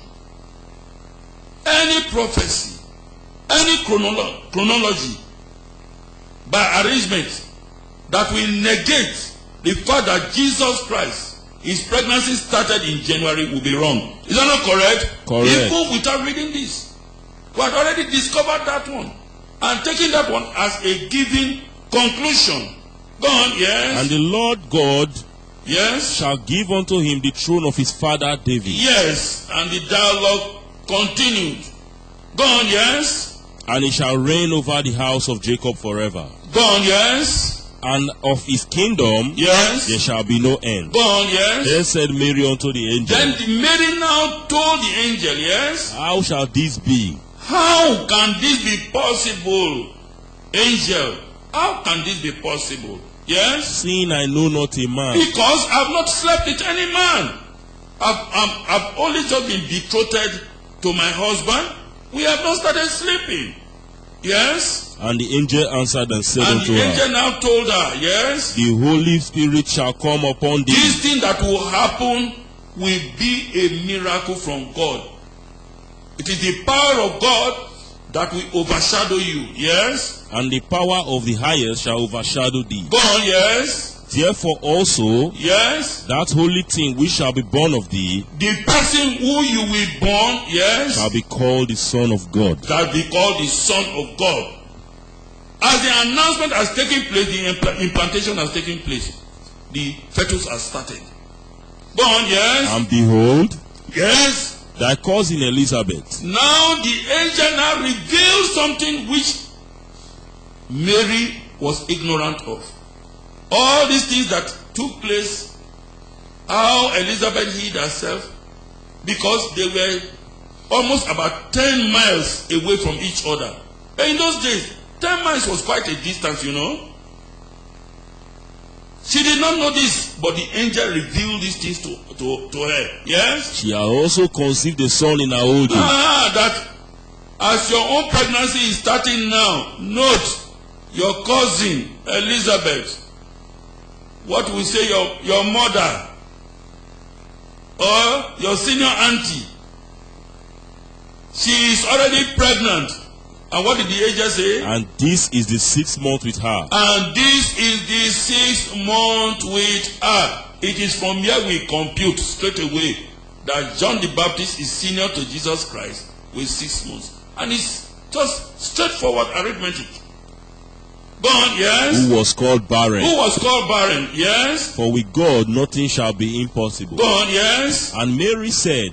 any prophecy, any chronology by arrangement that will negate the fact that Jesus Christ, his pregnancy started in January, will be wrong. Is that not correct? Correct. Even without reading this, we had already discovered that one and taking that one as a given conclusion. Go on, yes. And the Lord God, yes, shall give unto him the throne of his father David. Yes, and the dialogue continued. Go on, yes. And he shall reign over the house of Jacob forever. Go on, yes. And of his kingdom, yes, there shall be no end. Go on, yes. Then said Mary unto the angel. Then Mary now told the angel, yes. How shall this be? How can this be possible, angel? How can this be possible? Yes. Seeing I know not a man. Because I've not slept with any man. I've only just been betrothed to my husband. We have not started sleeping. Yes. And the angel answered and said unto her. And the angel now told her, yes. The Holy Spirit shall come upon thee. This thing that will happen will be a miracle from God. It is the power of God that will overshadow you. Yes. And the power of the highest shall overshadow thee. Go on, yes. Therefore also, yes, that holy thing which shall be born of thee, the person who you will born, yes, shall be called the Son of God. Shall be called the Son of God. As the announcement has taken place, the implantation has taken place, the fetus has started. Go on, yes. And behold, yes, thy cousin Elizabeth. Now the angel now reveals something which Mary was ignorant of. All these things that took place, how Elizabeth hid herself, because they were almost about 10 miles away from each other. And in those days, 10 miles was quite a distance, you know. She did not know this, but the angel revealed these things to her. Yes? She had also conceived a son in her old age. That as your own pregnancy is starting now, note your cousin Elizabeth, what we say your mother or your senior auntie, she is already pregnant. And what did the angel say? And this is the 6th month with her. And this is the 6th month with her. It is from here we compute straight away that John the Baptist is senior to Jesus Christ with 6 months. And it's just straightforward arithmetic. Go on, yes? Who was called barren. Who was called barren, yes? For with God nothing shall be impossible. Go on, yes? And Mary said,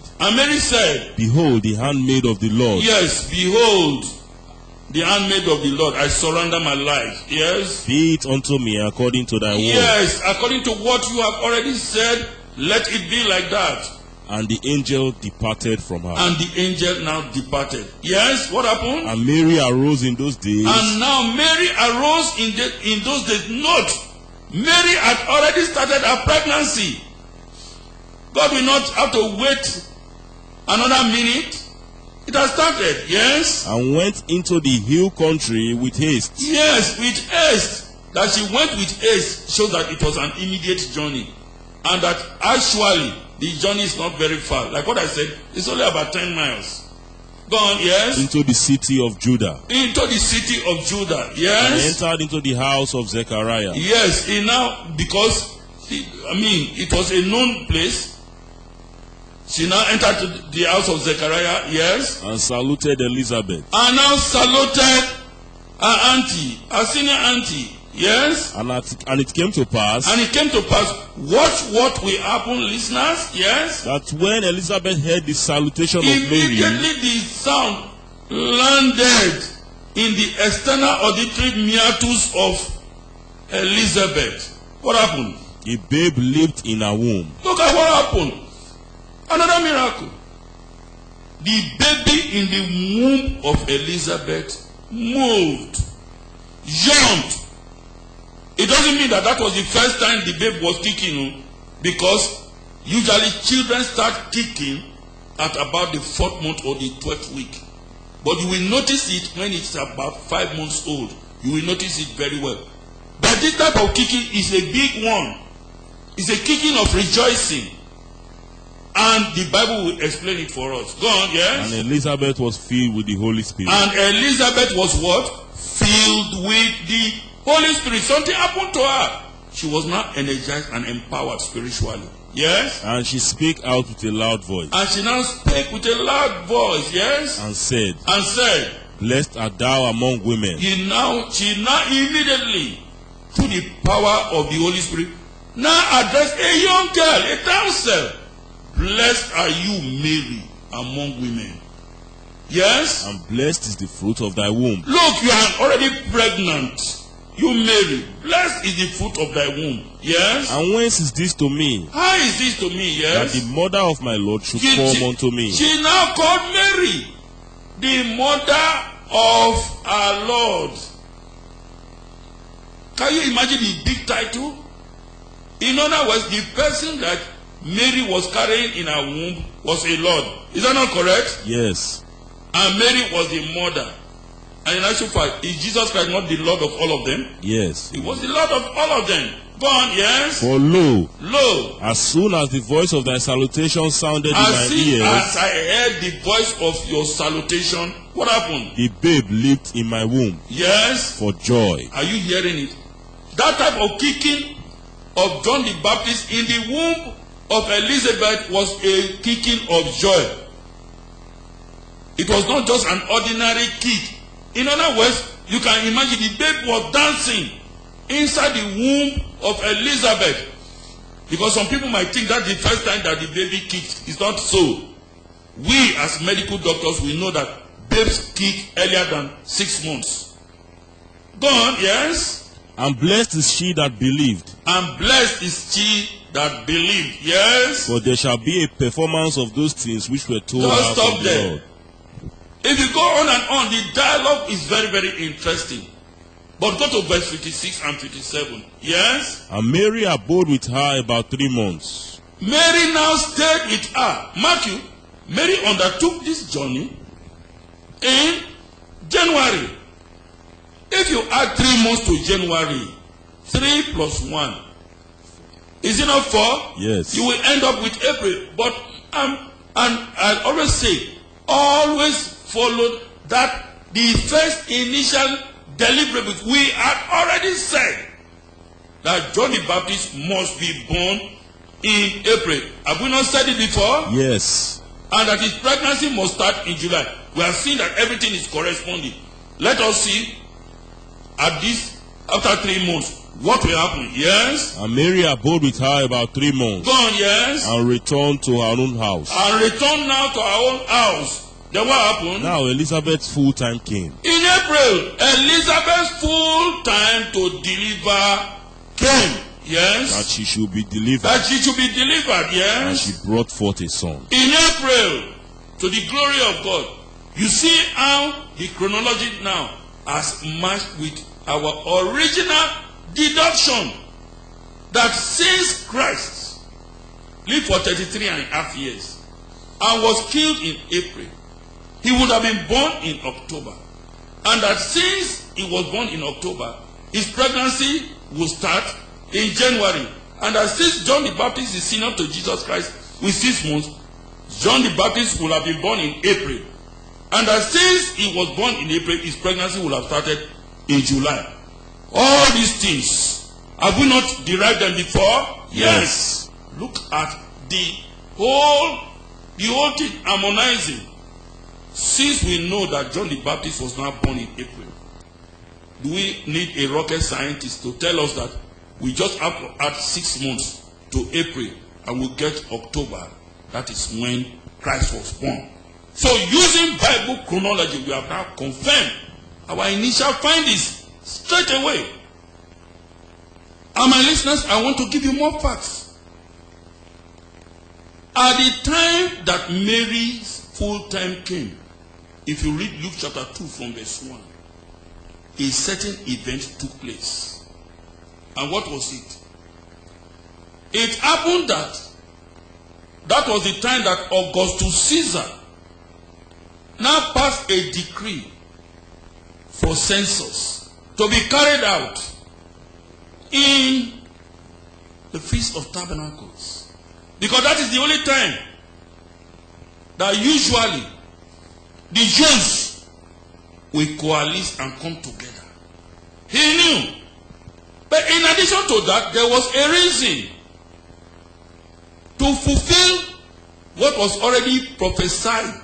Behold, the handmaid of the Lord. Yes, behold, the handmaid of the Lord, I surrender my life. Yes? Be it unto me according to thy word. Yes, according to what you have already said, let it be like that. And the angel departed from her. And the angel now departed. Yes, what happened? And Mary arose in those days. And now Mary arose in those days. Note, Mary had already started her pregnancy. God will not have to wait another minute. It has started, yes? And went into the hill country with haste. Yes, with haste. That she went with haste shows that it was an immediate journey. And that actually the journey is not very far. Like what I said, it's only about 10 miles. Go on, yes? Into the city of Judah. Into the city of Judah, yes? And entered into the house of Zechariah. Yes, because it was a known place. She now entered the house of Zechariah, yes? And saluted Elizabeth. And now saluted her auntie, her senior auntie, yes? And it came to pass. And it came to pass. Watch what will happen, listeners, yes? That when Elizabeth heard the salutation of Mary, immediately the sound landed in the external auditory meatus of Elizabeth. What happened? A babe leaped in her womb. Look at what happened. Another miracle. The baby in the womb of Elizabeth moved, jumped. It doesn't mean that was the first time the babe was kicking, because usually children start kicking at about the 4th month or the 12th week. But you will notice it when it's about 5 months old. You will notice it very well. But this type of kicking is a big one. It's a kicking of rejoicing. And the Bible will explain it for us. Go on, yes? And Elizabeth was filled with the Holy Spirit. And Elizabeth was what? Filled with the Holy Spirit. Something happened to her. She was now energized and empowered spiritually. Yes? And she spake out with a loud voice. And she now spake with a loud voice. Yes? And said, Blessed art thou among women. She now immediately, through the power of the Holy Spirit, now addressed a young girl, a damsel. Blessed are you, Mary, among women. Yes? And blessed is the fruit of thy womb. Look, you are already pregnant. You, Mary. Blessed is the fruit of thy womb. Yes? And whence is this to me? How is this to me? Yes? That the mother of my Lord should come unto me. She now called Mary the mother of our Lord. Can you imagine the big title? In other words, the person that Mary was carrying in her womb was a Lord. Is that not correct? Yes. And Mary was the mother. And in actual fact, is Jesus Christ not the Lord of all of them? Yes. He was the Lord of all of them. Go on, yes? For lo, as soon as the voice of thy salutation sounded in my ears, as I heard the voice of your salutation, what happened? The babe leaped in my womb. Yes. For joy. Are you hearing it? That type of kicking of John the Baptist in the womb of Elizabeth was a kicking of joy. It was not just an ordinary kick. In other words, you can imagine the babe was dancing inside the womb of Elizabeth. Because some people might think that's the first time that the baby kicked. It's not so. We as medical doctors, we know that babes kick earlier than 6 months. Go on, yes? And blessed is she that believed. And blessed is she that believed, yes? For there shall be a performance of those things which were told her from the Lord. If you go on and on, the dialogue is very, very interesting. But go to verse 56 and 57. Yes? And Mary abode with her about 3 months. Mary now stayed with her. Mark you, Mary undertook this journey in January. If you add 3 months to January, 3 plus 1, is it not 4? Yes. You will end up with April. But and I always say, always follow that the first initial deliberables. We had already said that John the Baptist must be born in April. Have we not said it before? Yes. And that his pregnancy must start in July. We have seen that everything is corresponding. Let us see at this, after 3 months, what will happen. Yes? And Mary abode with her about 3 months. Go on, yes? And returned to her own house. And returned now to our own house. Then what happened? Now Elizabeth's full time came. In April, Elizabeth's full time to deliver came. Yes? That she should be delivered. That she should be delivered. And Yes? she brought forth a son. In April, to the glory of God. You see how the chronology now has matched with our original deduction. That since Christ lived for 33.5 years and was killed in April, he would have been born in October. And that since he was born in October, his pregnancy will start in January. And that since John the Baptist is senior to Jesus Christ with 6 months, John the Baptist will have been born in April. And that since he was born in April, his pregnancy will have started in July. All these things, have we not derived them before? Yes. Look at the whole thing harmonizing. Since we know that John the Baptist was not born in April, do we need a rocket scientist to tell us that we just have to add 6 months to April and we'll get October? That is when Christ was born. So using Bible chronology, we have now confirmed our initial findings straight away. And my listeners, I want to give you more facts. At the time that Mary's full time came, if you read Luke chapter 2 from verse 1, a certain event took place. And what was it? It happened that was the time that Augustus Caesar now passed a decree for census to be carried out in the Feast of Tabernacles. Because that is the only time that usually the Jews will coalesce and come together. He knew. But in addition to that, there was a reason to fulfill what was already prophesied,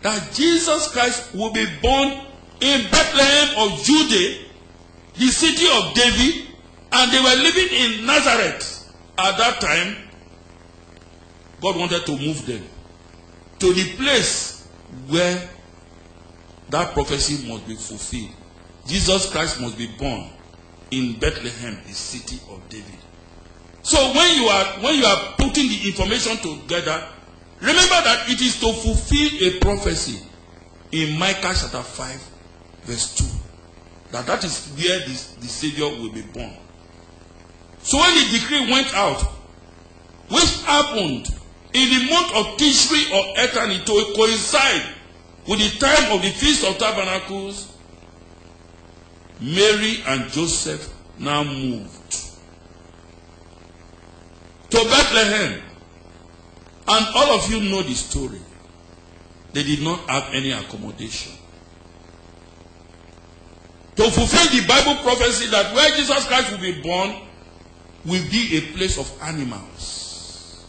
that Jesus Christ will be born in Bethlehem of Judea, the city of David, and they were living in Nazareth. At that time, God wanted to move them to the place where that prophecy must be fulfilled. Jesus Christ must be born in Bethlehem, the city of David. So when you are putting the information together, remember that it is to fulfill a prophecy in Micah chapter 5 verse 2. That is where the Savior will be born. So when the decree went out, which happened in the month of Tishri or Etani to coincide with the time of the Feast of Tabernacles, Mary and Joseph now moved to Bethlehem. And all of you know the story. They did not have any accommodation. To fulfill the Bible prophecy that where Jesus Christ will be born will be a place of animals.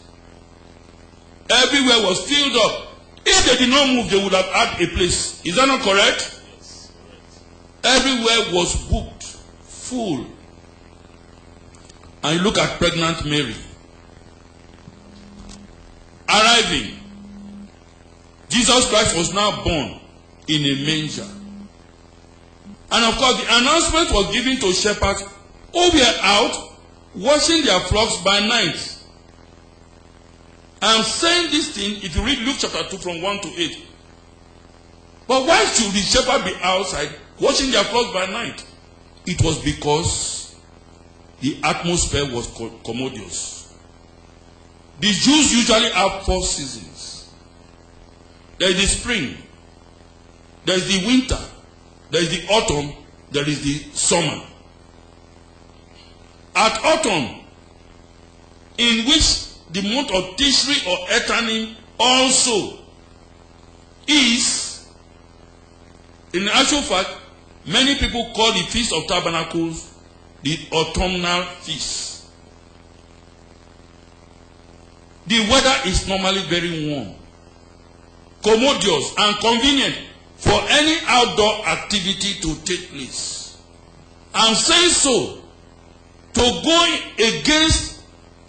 Everywhere was filled up. If they did not move, they would have had a place. Is that not correct? Yes. Everywhere was booked, full. And you look at pregnant Mary. Arriving, Jesus Christ was now born in a manger. And of course, the announcement was given to shepherds who were out watching their flocks by night. I am saying this thing if you read Luke chapter 2 from 1 to 8. But why should the shepherd be outside watching their flocks by night? It was because the atmosphere was commodious. The Jews usually have 4 seasons. There is the spring, there is the winter, there is the autumn, there is the summer. At autumn, in which the month of Tishri or Etanim also is, in actual fact, many people call the Feast of Tabernacles the autumnal feast. The weather is normally very warm, commodious, and convenient for any outdoor activity to take place. And saying so, to go against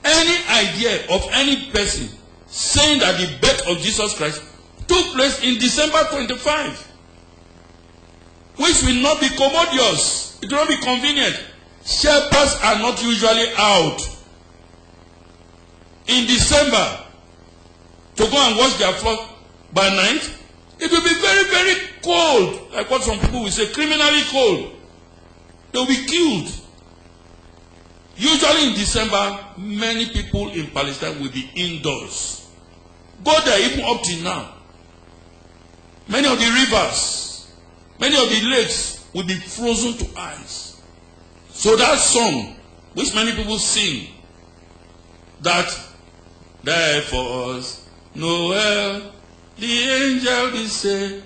any idea of any person saying that the birth of Jesus Christ took place in December 25, which will not be commodious, it will not be convenient. Shepherds are not usually out in December to go and watch their flock by night. It will be very, very cold, like what some people will say, criminally cold. They will be killed. Usually in December, many people in Palestine will be indoors. Go there even up till now. Many of the rivers, many of the lakes will be frozen to ice. So that song, which many people sing, that there for us, Noel, the angel did say,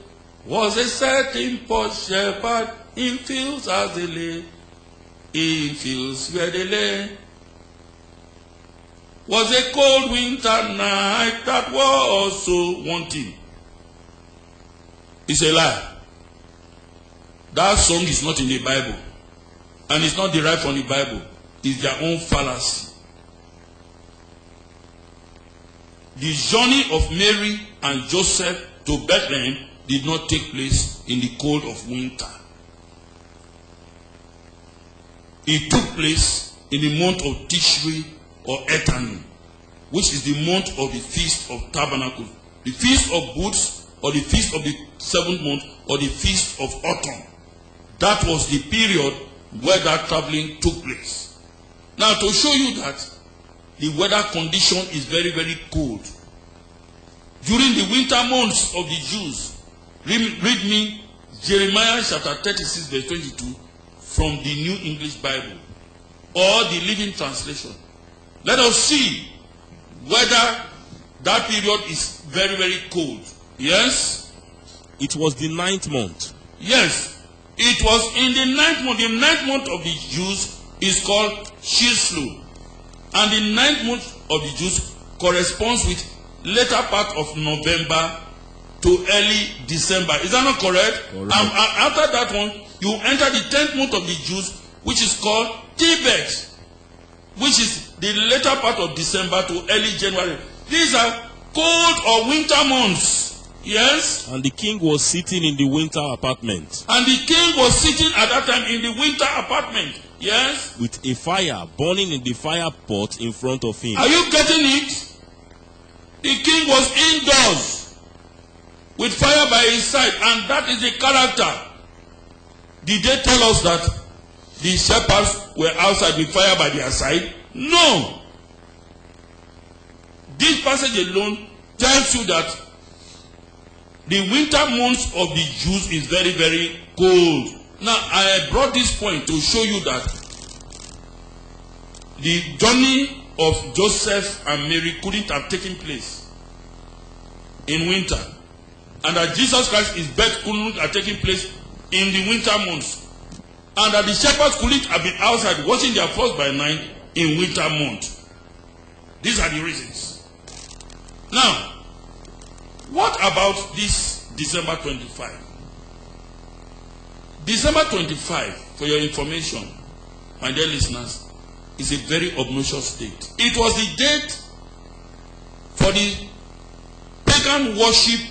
was a certain poor shepherd in fields as they lay. In fields where they lay was a cold winter night that was so wanting. It's a lie. That song is not in the Bible, and it's not derived from the Bible. It's their own fallacy. The journey of Mary and Joseph to Bethlehem did not take place in the cold of winter. It took place in the month of Tishri or Etanim, which is the month of the Feast of Tabernacles, the Feast of Booths, or the Feast of the 7th month, or the Feast of Autumn. That was the period where that traveling took place. Now, to show you that the weather condition is very, very cold. During the winter months of the Jews, read me Jeremiah chapter 36 verse 22 from the New English Bible or the Living Translation. Let us see whether that period is very, very cold. Yes? It was the 9th month. Yes. It was in the 9th month. The 9th month of the Jews is called Chislev. And the 9th month of the Jews corresponds with later part of November to early December. Is that not correct? After that one, you enter the 10th month of the Jews, which is called Tebet, which is the later part of December to early January. These are cold or winter months. Yes? And the king was sitting in the winter apartment. And the king was sitting at that time in the winter apartment. Yes? With a fire burning in the fire pot in front of him. Are you getting it? The king was indoors with fire by his side, and that is the character. Did they tell us that the shepherds were outside with fire by their side? No. This passage alone tells you that the winter months of the Jews is very, very cold. Now, I brought this point to show you that the journey of Joseph and Mary couldn't have taken place in winter, and that Jesus Christ's birth couldn't have taken place in the winter months, and that the shepherds couldn't have been outside watching their flocks by night in winter month. These are the reasons. Now, what about this December 25? December 25, for your information, my dear listeners, is a very obnoxious date. It was the date for the pagan worship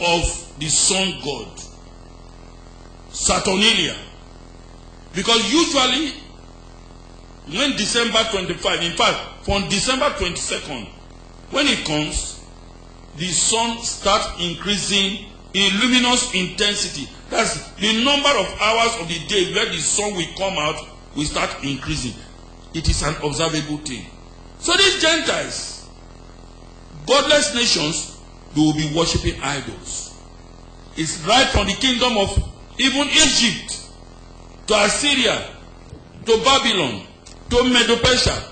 of the sun god, Saturnalia. Because usually, when December 25, in fact, from December 22nd, when it comes, the sun starts increasing in luminous intensity, That's the number of hours of the day where the sun will come out will start increasing. It is an observable thing. So these Gentiles, godless nations, they will be worshiping idols. It's right from the kingdom of even Egypt to Assyria, to Babylon, to Medo-Persia,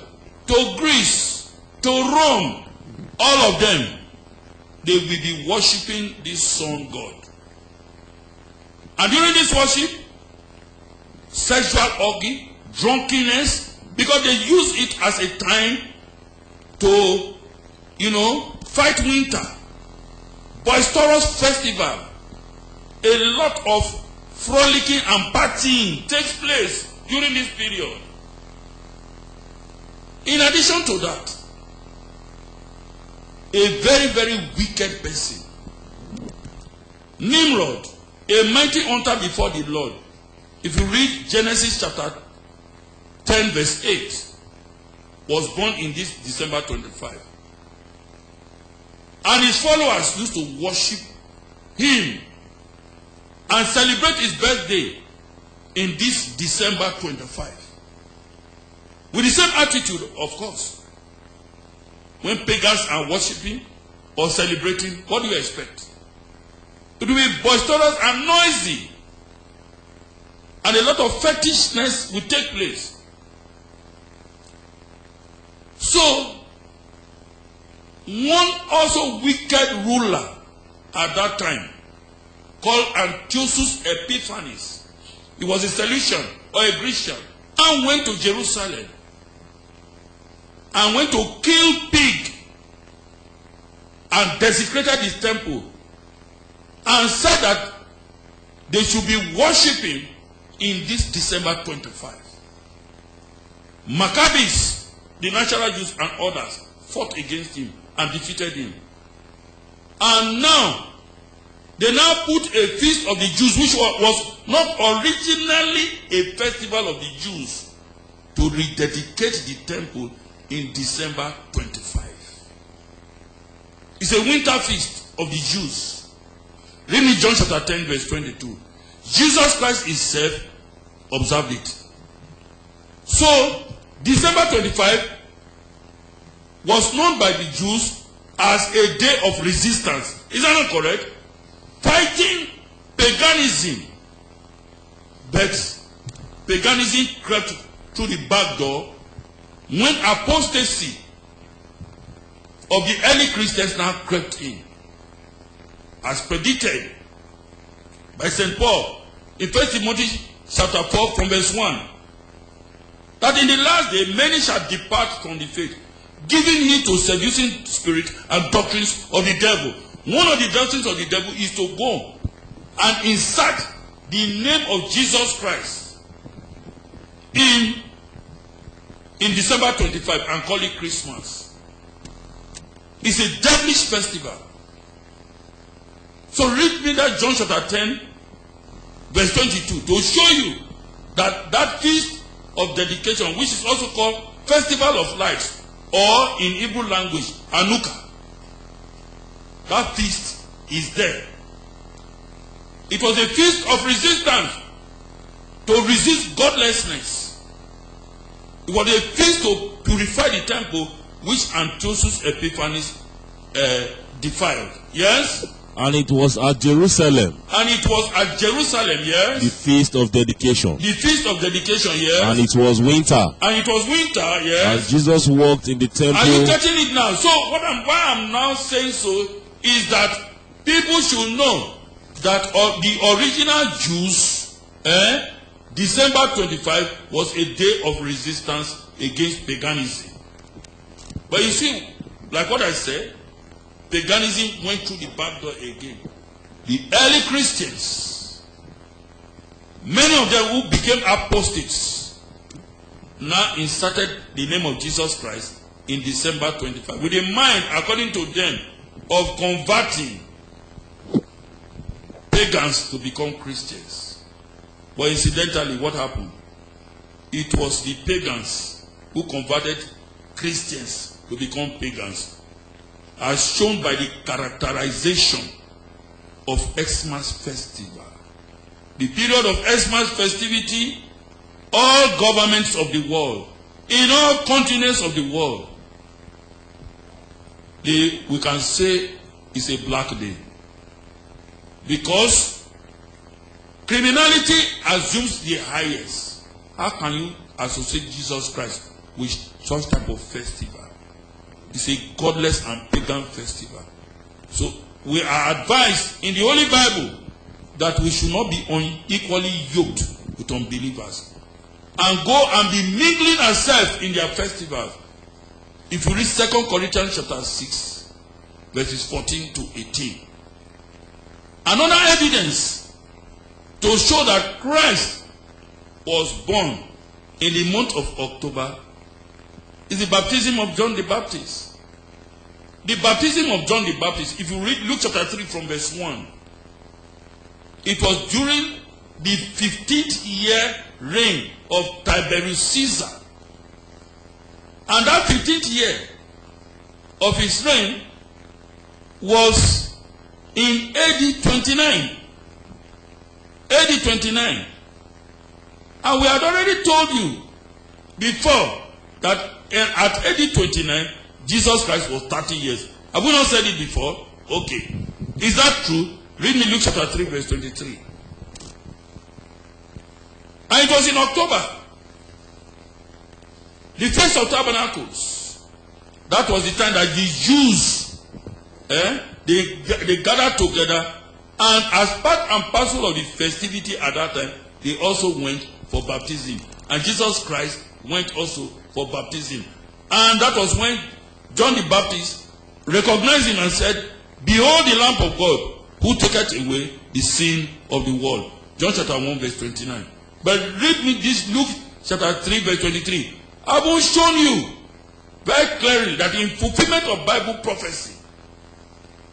to Greece, to Rome. All of them, they will be worshiping this sun god. And during this worship, sexual orgy, drunkenness, because they use it as a time to, fight winter. Boisterous festival. A lot of frolicking and partying takes place during this period. In addition to that, a very, very wicked person, Nimrod, a mighty hunter before the Lord. If you read Genesis chapter 10 verse 8, was born in this December 25. And his followers used to worship him and celebrate his birthday in this December 25. With the same attitude, of course. When pagans are worshiping or celebrating, what do you expect? It will be boisterous and noisy. And a lot of fetishness will take place. So, one also wicked ruler at that time, called Antiochus Epiphanes, he was a Seleucian or a Grecian, and went to Jerusalem and went to kill pig and desecrated his temple and said that they should be worshipping in this December 25. Maccabees, the natural Jews and others, fought against him and defeated him. And now, they now put a feast of the Jews, which was not originally a festival of the Jews, to rededicate the temple in December 25. It's a winter feast of the Jews. Read me John chapter 10 verse 22. Jesus Christ himself observed it. So, December 25 was known by the Jews as a day of resistance. Is that not correct? Fighting paganism. But paganism crept through the back door when apostasy of the early Christians now crept in. As predicted by St. Paul in 1 Timothy chapter 4 from verse 1. That in the last day many shall depart from the faith, giving heed to seducing spirit and doctrines of the devil. One of the doctrines of the devil is to go and insert the name of Jesus Christ in December 25 and call it Christmas. It's a devilish festival. So read me that John chapter 10 verse 22 to show you that that feast of dedication, which is also called Festival of Lights, or in Hebrew language, Hanukkah, that feast is there. It was a feast of resistance to resist godlessness. It was a feast to purify the temple which Antiochus Epiphanes defiled. Yes? And it was at Jerusalem. And it was at Jerusalem, yes? The feast of dedication. The feast of dedication, yes? And it was winter. And it was winter, yes? As Jesus walked in the temple. Are you getting it now? So why I'm now saying so is that people should know that the original Jews, December 25 was a day of resistance against paganism. But you see, like what I said, paganism went through the back door again. The early Christians, many of them who became apostates, now inserted the name of Jesus Christ in December 25 with a mind, according to them, of converting pagans to become Christians. But incidentally, what happened? It was the pagans who converted Christians to become pagans, as shown by the characterization of Xmas festival. the period of Xmas festivity, all governments of the world, in all continents of the world, we can say it's a black day. Because criminality assumes the highest. How can you associate Jesus Christ with such type of festival? It's a godless and pagan festival. So we are advised in the Holy Bible that we should not be unequally yoked with unbelievers and go and be mingling ourselves in their festivals. If you read 2 Corinthians chapter 6, verses 14 to 18. Another evidence to show that Christ was born in the month of October is the baptism of John the Baptist. The baptism of John the Baptist, if you read Luke chapter 3 from verse 1, it was during the 15th year reign of Tiberius Caesar. And that 15th year of his reign was in AD 29. AD 29. And we had already told you before that at AD 29, Jesus Christ was 30 years. Have we not said it before? Okay. Is that true? Read me Luke chapter 3 verse 23. And it was in October. The Feast of Tabernacles. That was the time that the Jews, they gathered together, and as part and parcel of the festivity at that time, they also went for baptism. And Jesus Christ went also for baptism. And that was when John the Baptist recognized him and said, "Behold the Lamb of God, who taketh away the sin of the world." John chapter 1 verse 29. But read me this Luke chapter 3 verse 23. I will show you very clearly that in fulfillment of Bible prophecy,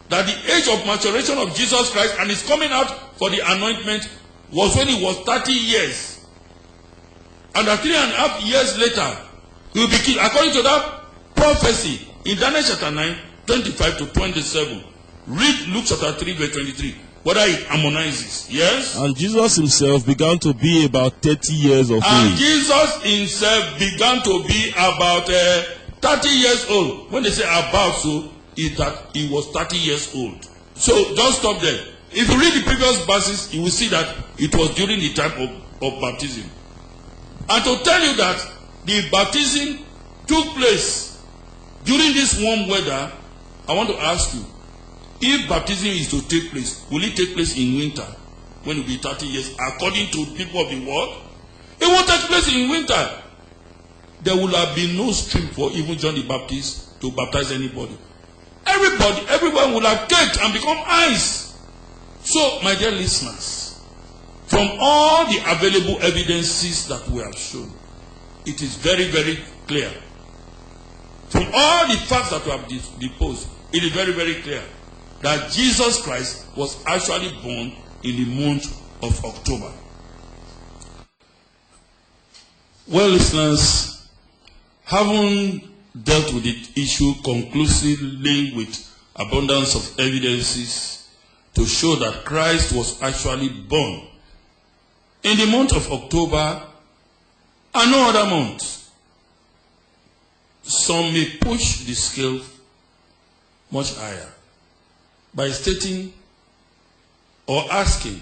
that the age of maturation of Jesus Christ and his coming out for the anointment was when he was 30 years. And that 3.5 years later, he will be killed. According to that prophecy in Daniel chapter 9, 25 to 27. Read Luke chapter 3 verse 23. Whether it harmonizes. Yes? And Jesus himself began to be about 30 years of age. And Jesus himself began to be about 30 years old. When they say about, so is that he was 30 years old. So don't stop there. If you read the previous verses, you will see that it was during the time of baptism. And to tell you that the baptism took place during this warm weather, I want to ask you, if baptism is to take place, will it take place in winter when it will be 30 years? According to people of the world, it won't take place in winter. There will have been no stream for even John the Baptist to baptize anybody. Everyone will have caked and become ice. So, my dear listeners, from all the available evidences that we have shown, it is very, very clear. From all the facts that we have deposed, it is very, very clear that Jesus Christ was actually born in the month of October. Well, listeners, having dealt with the issue conclusively with abundance of evidences to show that Christ was actually born in the month of October and no other month, some may push the scale much higher by stating or asking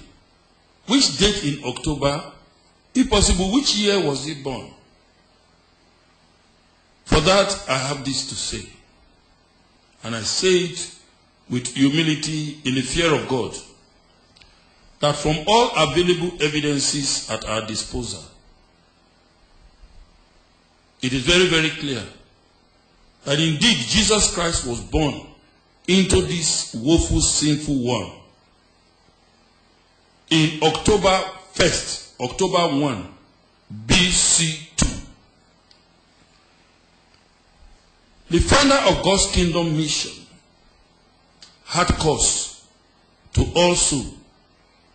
which date in October, if possible, which year was he born? For that, I have this to say. And I say it with humility in the fear of God, that from all available evidences at our disposal, it is very, very clear that indeed Jesus Christ was born into this woeful, sinful world in October 1st, October 1, BC 2. The founder of God's kingdom mission had cause to also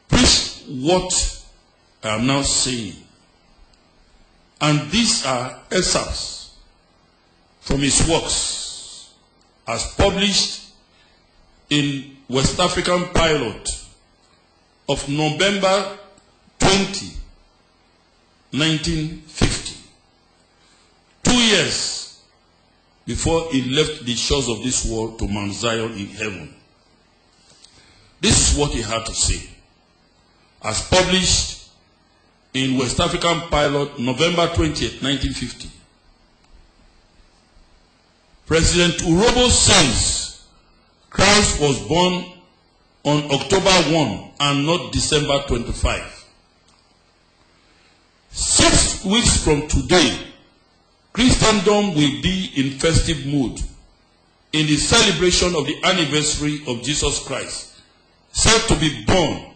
preach what I am now saying. And these are excerpts from his works as published in West African Pilot of November 20, 1950. 2 years before he left the shores of this world to Mount Zion in heaven. This is what he had to say, as published in West African Pilot, November 20th, 1950. President Urobo says Christ was born on October 1 and not December 25. 6 weeks from today, Christendom will be in festive mood in the celebration of the anniversary of Jesus Christ, said to be born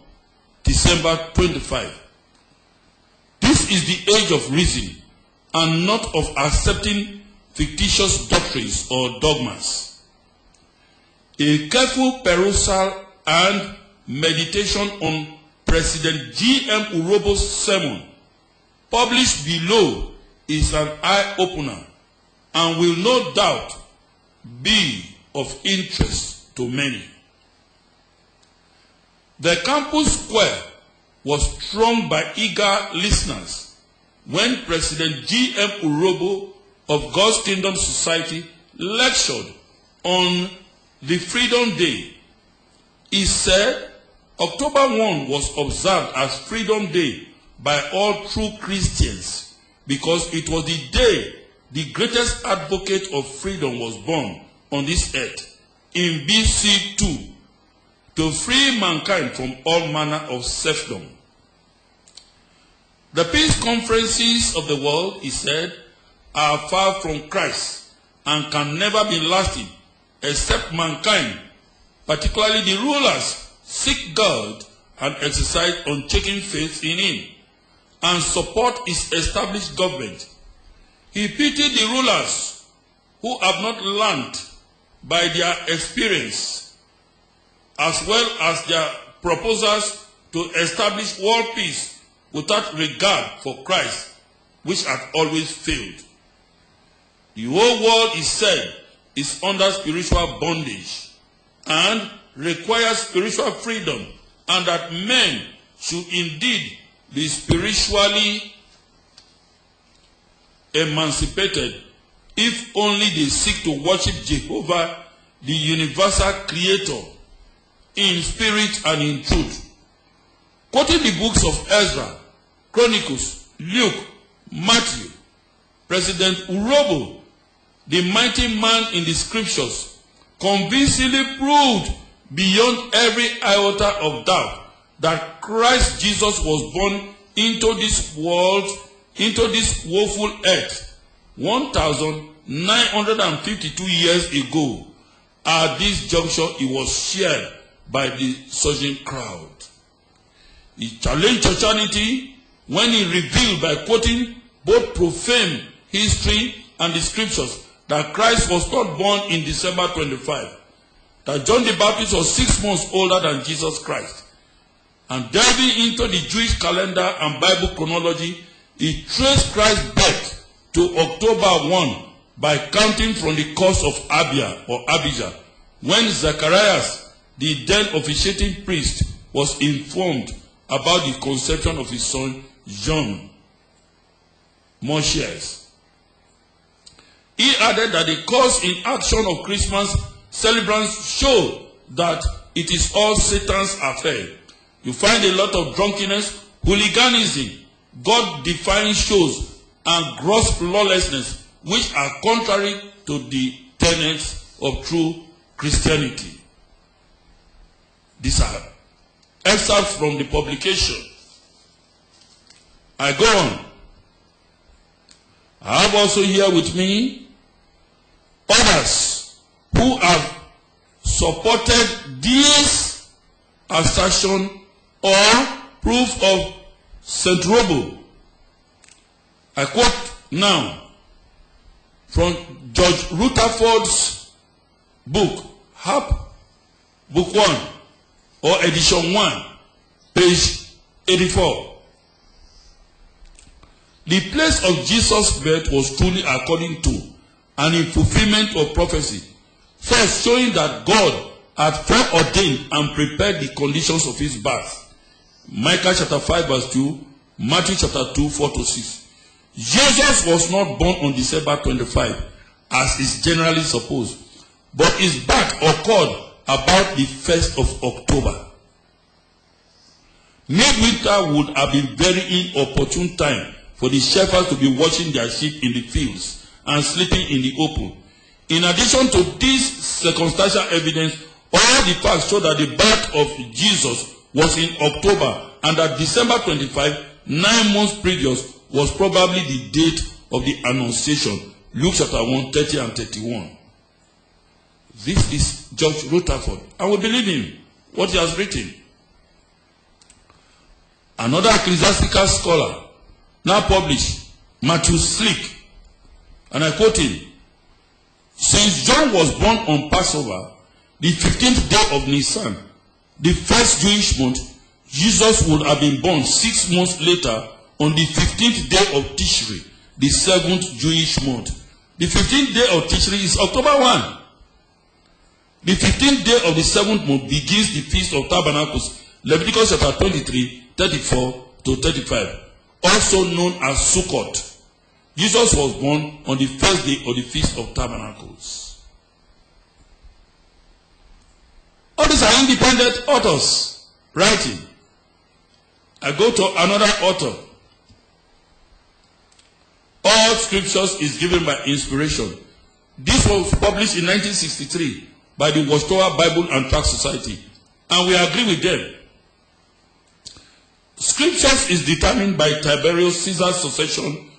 December 25. This is the age of reason and not of accepting fictitious doctrines or dogmas. A careful perusal and meditation on President G.M. Urobo's sermon, published below, is an eye-opener and will no doubt be of interest to many. The campus square was thronged by eager listeners when President G.M. Urobo of God's Kingdom Society lectured on the Freedom Day. He said October 1 was observed as Freedom Day by all true Christians because it was the day the greatest advocate of freedom was born on this earth in BC 2 to free mankind from all manner of serfdom. The peace conferences of the world, he said, are far from Christ and can never be lasting except mankind, particularly the rulers, seek God and exercise unchanging faith in him and support his established government. He pitied the rulers who have not learned by their experience, as well as their proposals to establish world peace without regard for Christ, which had always failed. The whole world, he said, is under spiritual bondage and requires spiritual freedom, and that men should indeed be spiritually emancipated if only they seek to worship Jehovah, the universal creator, in spirit and in truth. Quoting the books of Ezra, Chronicles, Luke, Matthew, President Urobo, the mighty man in the scriptures, convincingly proved beyond every iota of doubt that Christ Jesus was born into this world, into this woeful earth, 1,952 years ago. At this juncture, he was shared by the surging crowd. He challenged churchianity when he revealed by quoting both profane history and the scriptures that Christ was not born in December 25, that John the Baptist was 6 months older than Jesus Christ. And delving into the Jewish calendar and Bible chronology, he traced Christ's birth to October 1 by counting from the course of Abijah, when Zacharias, the then officiating priest, was informed about the conception of his son John Moshiach. He added that the cause in action of Christmas celebrants show that it is all Satan's affair. You find a lot of drunkenness, hooliganism, God-defying shows, and gross lawlessness, which are contrary to the tenets of true Christianity. These are excerpts from the publication. I go on. I have also here with me others who have supported this assertion or proof of St. Robo. I quote now from George Rutherford's book, HAP, Book 1, or Edition 1, page 84. The place of Jesus' birth was truly according to and in fulfillment of prophecy, first showing that God had foreordained and prepared the conditions of his birth. Micah chapter 5 verse 2, Matthew chapter 2, 4 to 6. Jesus was not born on December 25, as is generally supposed, but his birth occurred about the 1st of October. Midwinter would have been very inopportune time for the shepherds to be watching their sheep in the fields and sleeping in the open. In addition to this circumstantial evidence, all the facts show that the birth of Jesus was in October and that December 25, 9 months previous, was probably the date of the Annunciation. Luke chapter 1, 30 and 31. This is George Rutherford. And we believe him, what he has written. Another ecclesiastical scholar now published, Matthew Slick, and I quote him, since John was born on Passover, the 15th day of Nisan, the first Jewish month, Jesus would have been born 6 months later on the 15th day of Tishri, the 7th Jewish month. The 15th day of Tishri is October 1. The 15th day of the 7th month begins the Feast of Tabernacles, Leviticus chapter 23, 34 to 35, also known as Sukkot. Jesus was born on the first day of the Feast of Tabernacles. All these are independent authors writing. I go to another author. All scriptures is given by inspiration. This was published in 1963 by the Watchtower Bible and Tract Society, and we agree with them. Scriptures is determined by Tiberius Caesar's succession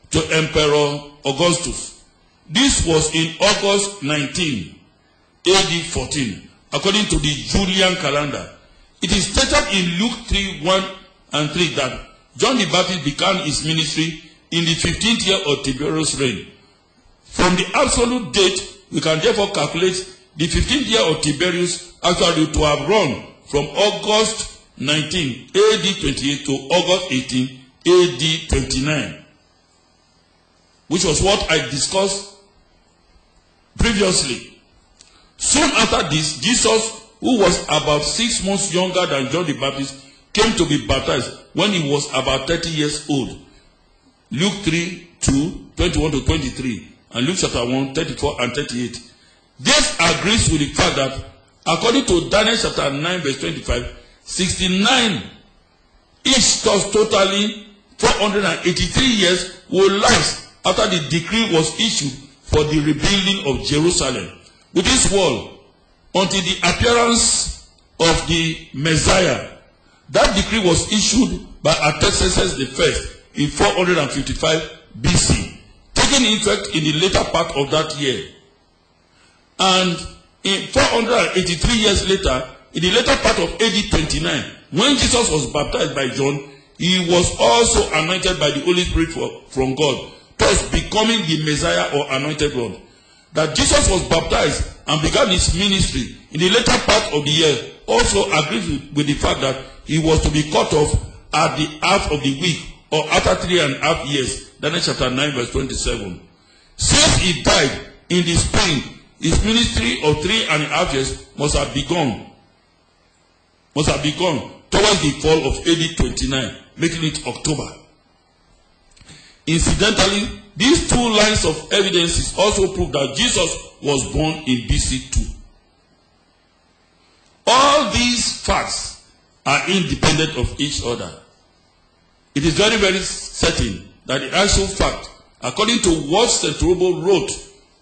to Emperor Augustus. This was in August 19, AD 14, according to the Julian calendar. It is stated in Luke 3, 1 and 3 that John the Baptist began his ministry in the 15th year of Tiberius' reign. From the absolute date, we can therefore calculate the 15th year of Tiberius actually to have run from August 19, AD 28 to August 18, AD 29. Which was what I discussed previously. Soon after this, Jesus, who was about 6 months younger than John the Baptist, came to be baptized when he was about 30 years old. Luke 3, 2, 21 to 23, and Luke chapter 1, 34 and 38. This agrees with the fact that, according to Daniel chapter 9, verse 25, 69, each thus totally 483 years will last after the decree was issued for the rebuilding of Jerusalem with this wall until the appearance of the Messiah. That decree was issued by Artaxerxes I in 455 BC, taking effect in the later part of that year. And in 483 years later, in the later part of AD 29, when Jesus was baptized by John, he was also anointed by the Holy Spirit from God, thus becoming the Messiah or anointed one. That Jesus was baptized and began his ministry in the later part of the year also agrees with the fact that he was to be cut off at the half of the week or after 3.5 years. Daniel chapter 9 verse 27. Since he died in the spring, his ministry of 3.5 years must have begun towards the fall of AD 29, making it October. Incidentally, these two lines of evidences also prove that Jesus was born in BC 2. All these facts are independent of each other. It is very, very certain that the actual fact, according to what St. Robert wrote,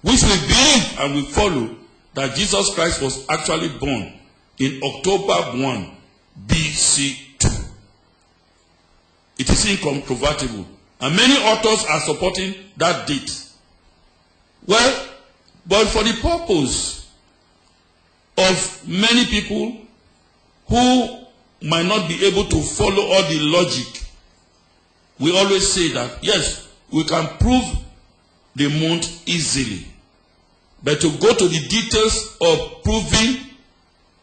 which we believe and we follow, that Jesus Christ was actually born in October 1, BC 2. It is incontrovertible. And many authors are supporting that date. Well, but for the purpose of many people who might not be able to follow all the logic, we always say that, yes, we can prove the month easily. But to go to the details of proving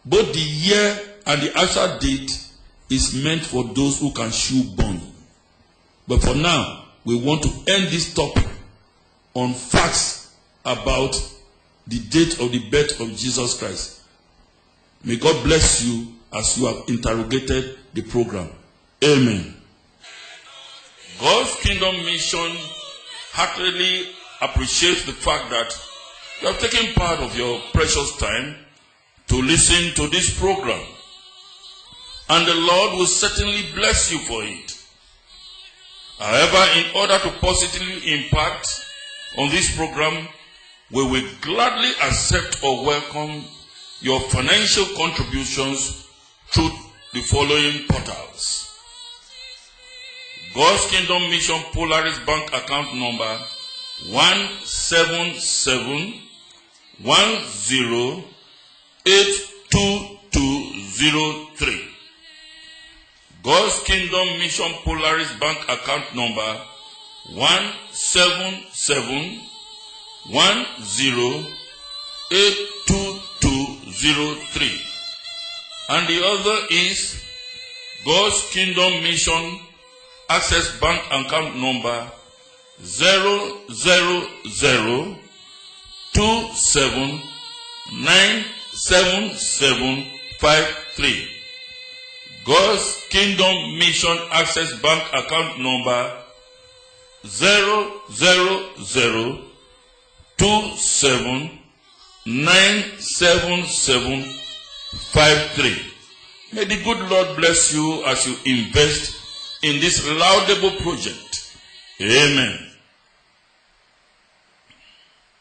both the year and the actual date is meant for those who can chew bone. But for now, we want to end this topic on facts about the date of the birth of Jesus Christ. May God bless you as you have interrogated the program. Amen. God's Kingdom Mission heartily appreciates the fact that you have taken part of your precious time to listen to this program. And the Lord will certainly bless you for it. However, in order to positively impact on this program, we will gladly accept or welcome your financial contributions through the following portals. God's Kingdom Mission Polaris Bank account number 17710822203. God's Kingdom Mission Polaris Bank account number 17710822203. And the other is God's Kingdom Mission Access Bank account number 00027977753. God's Kingdom Mission Access Bank account number 00027977753. May the good Lord bless you as you invest in this laudable project. Amen.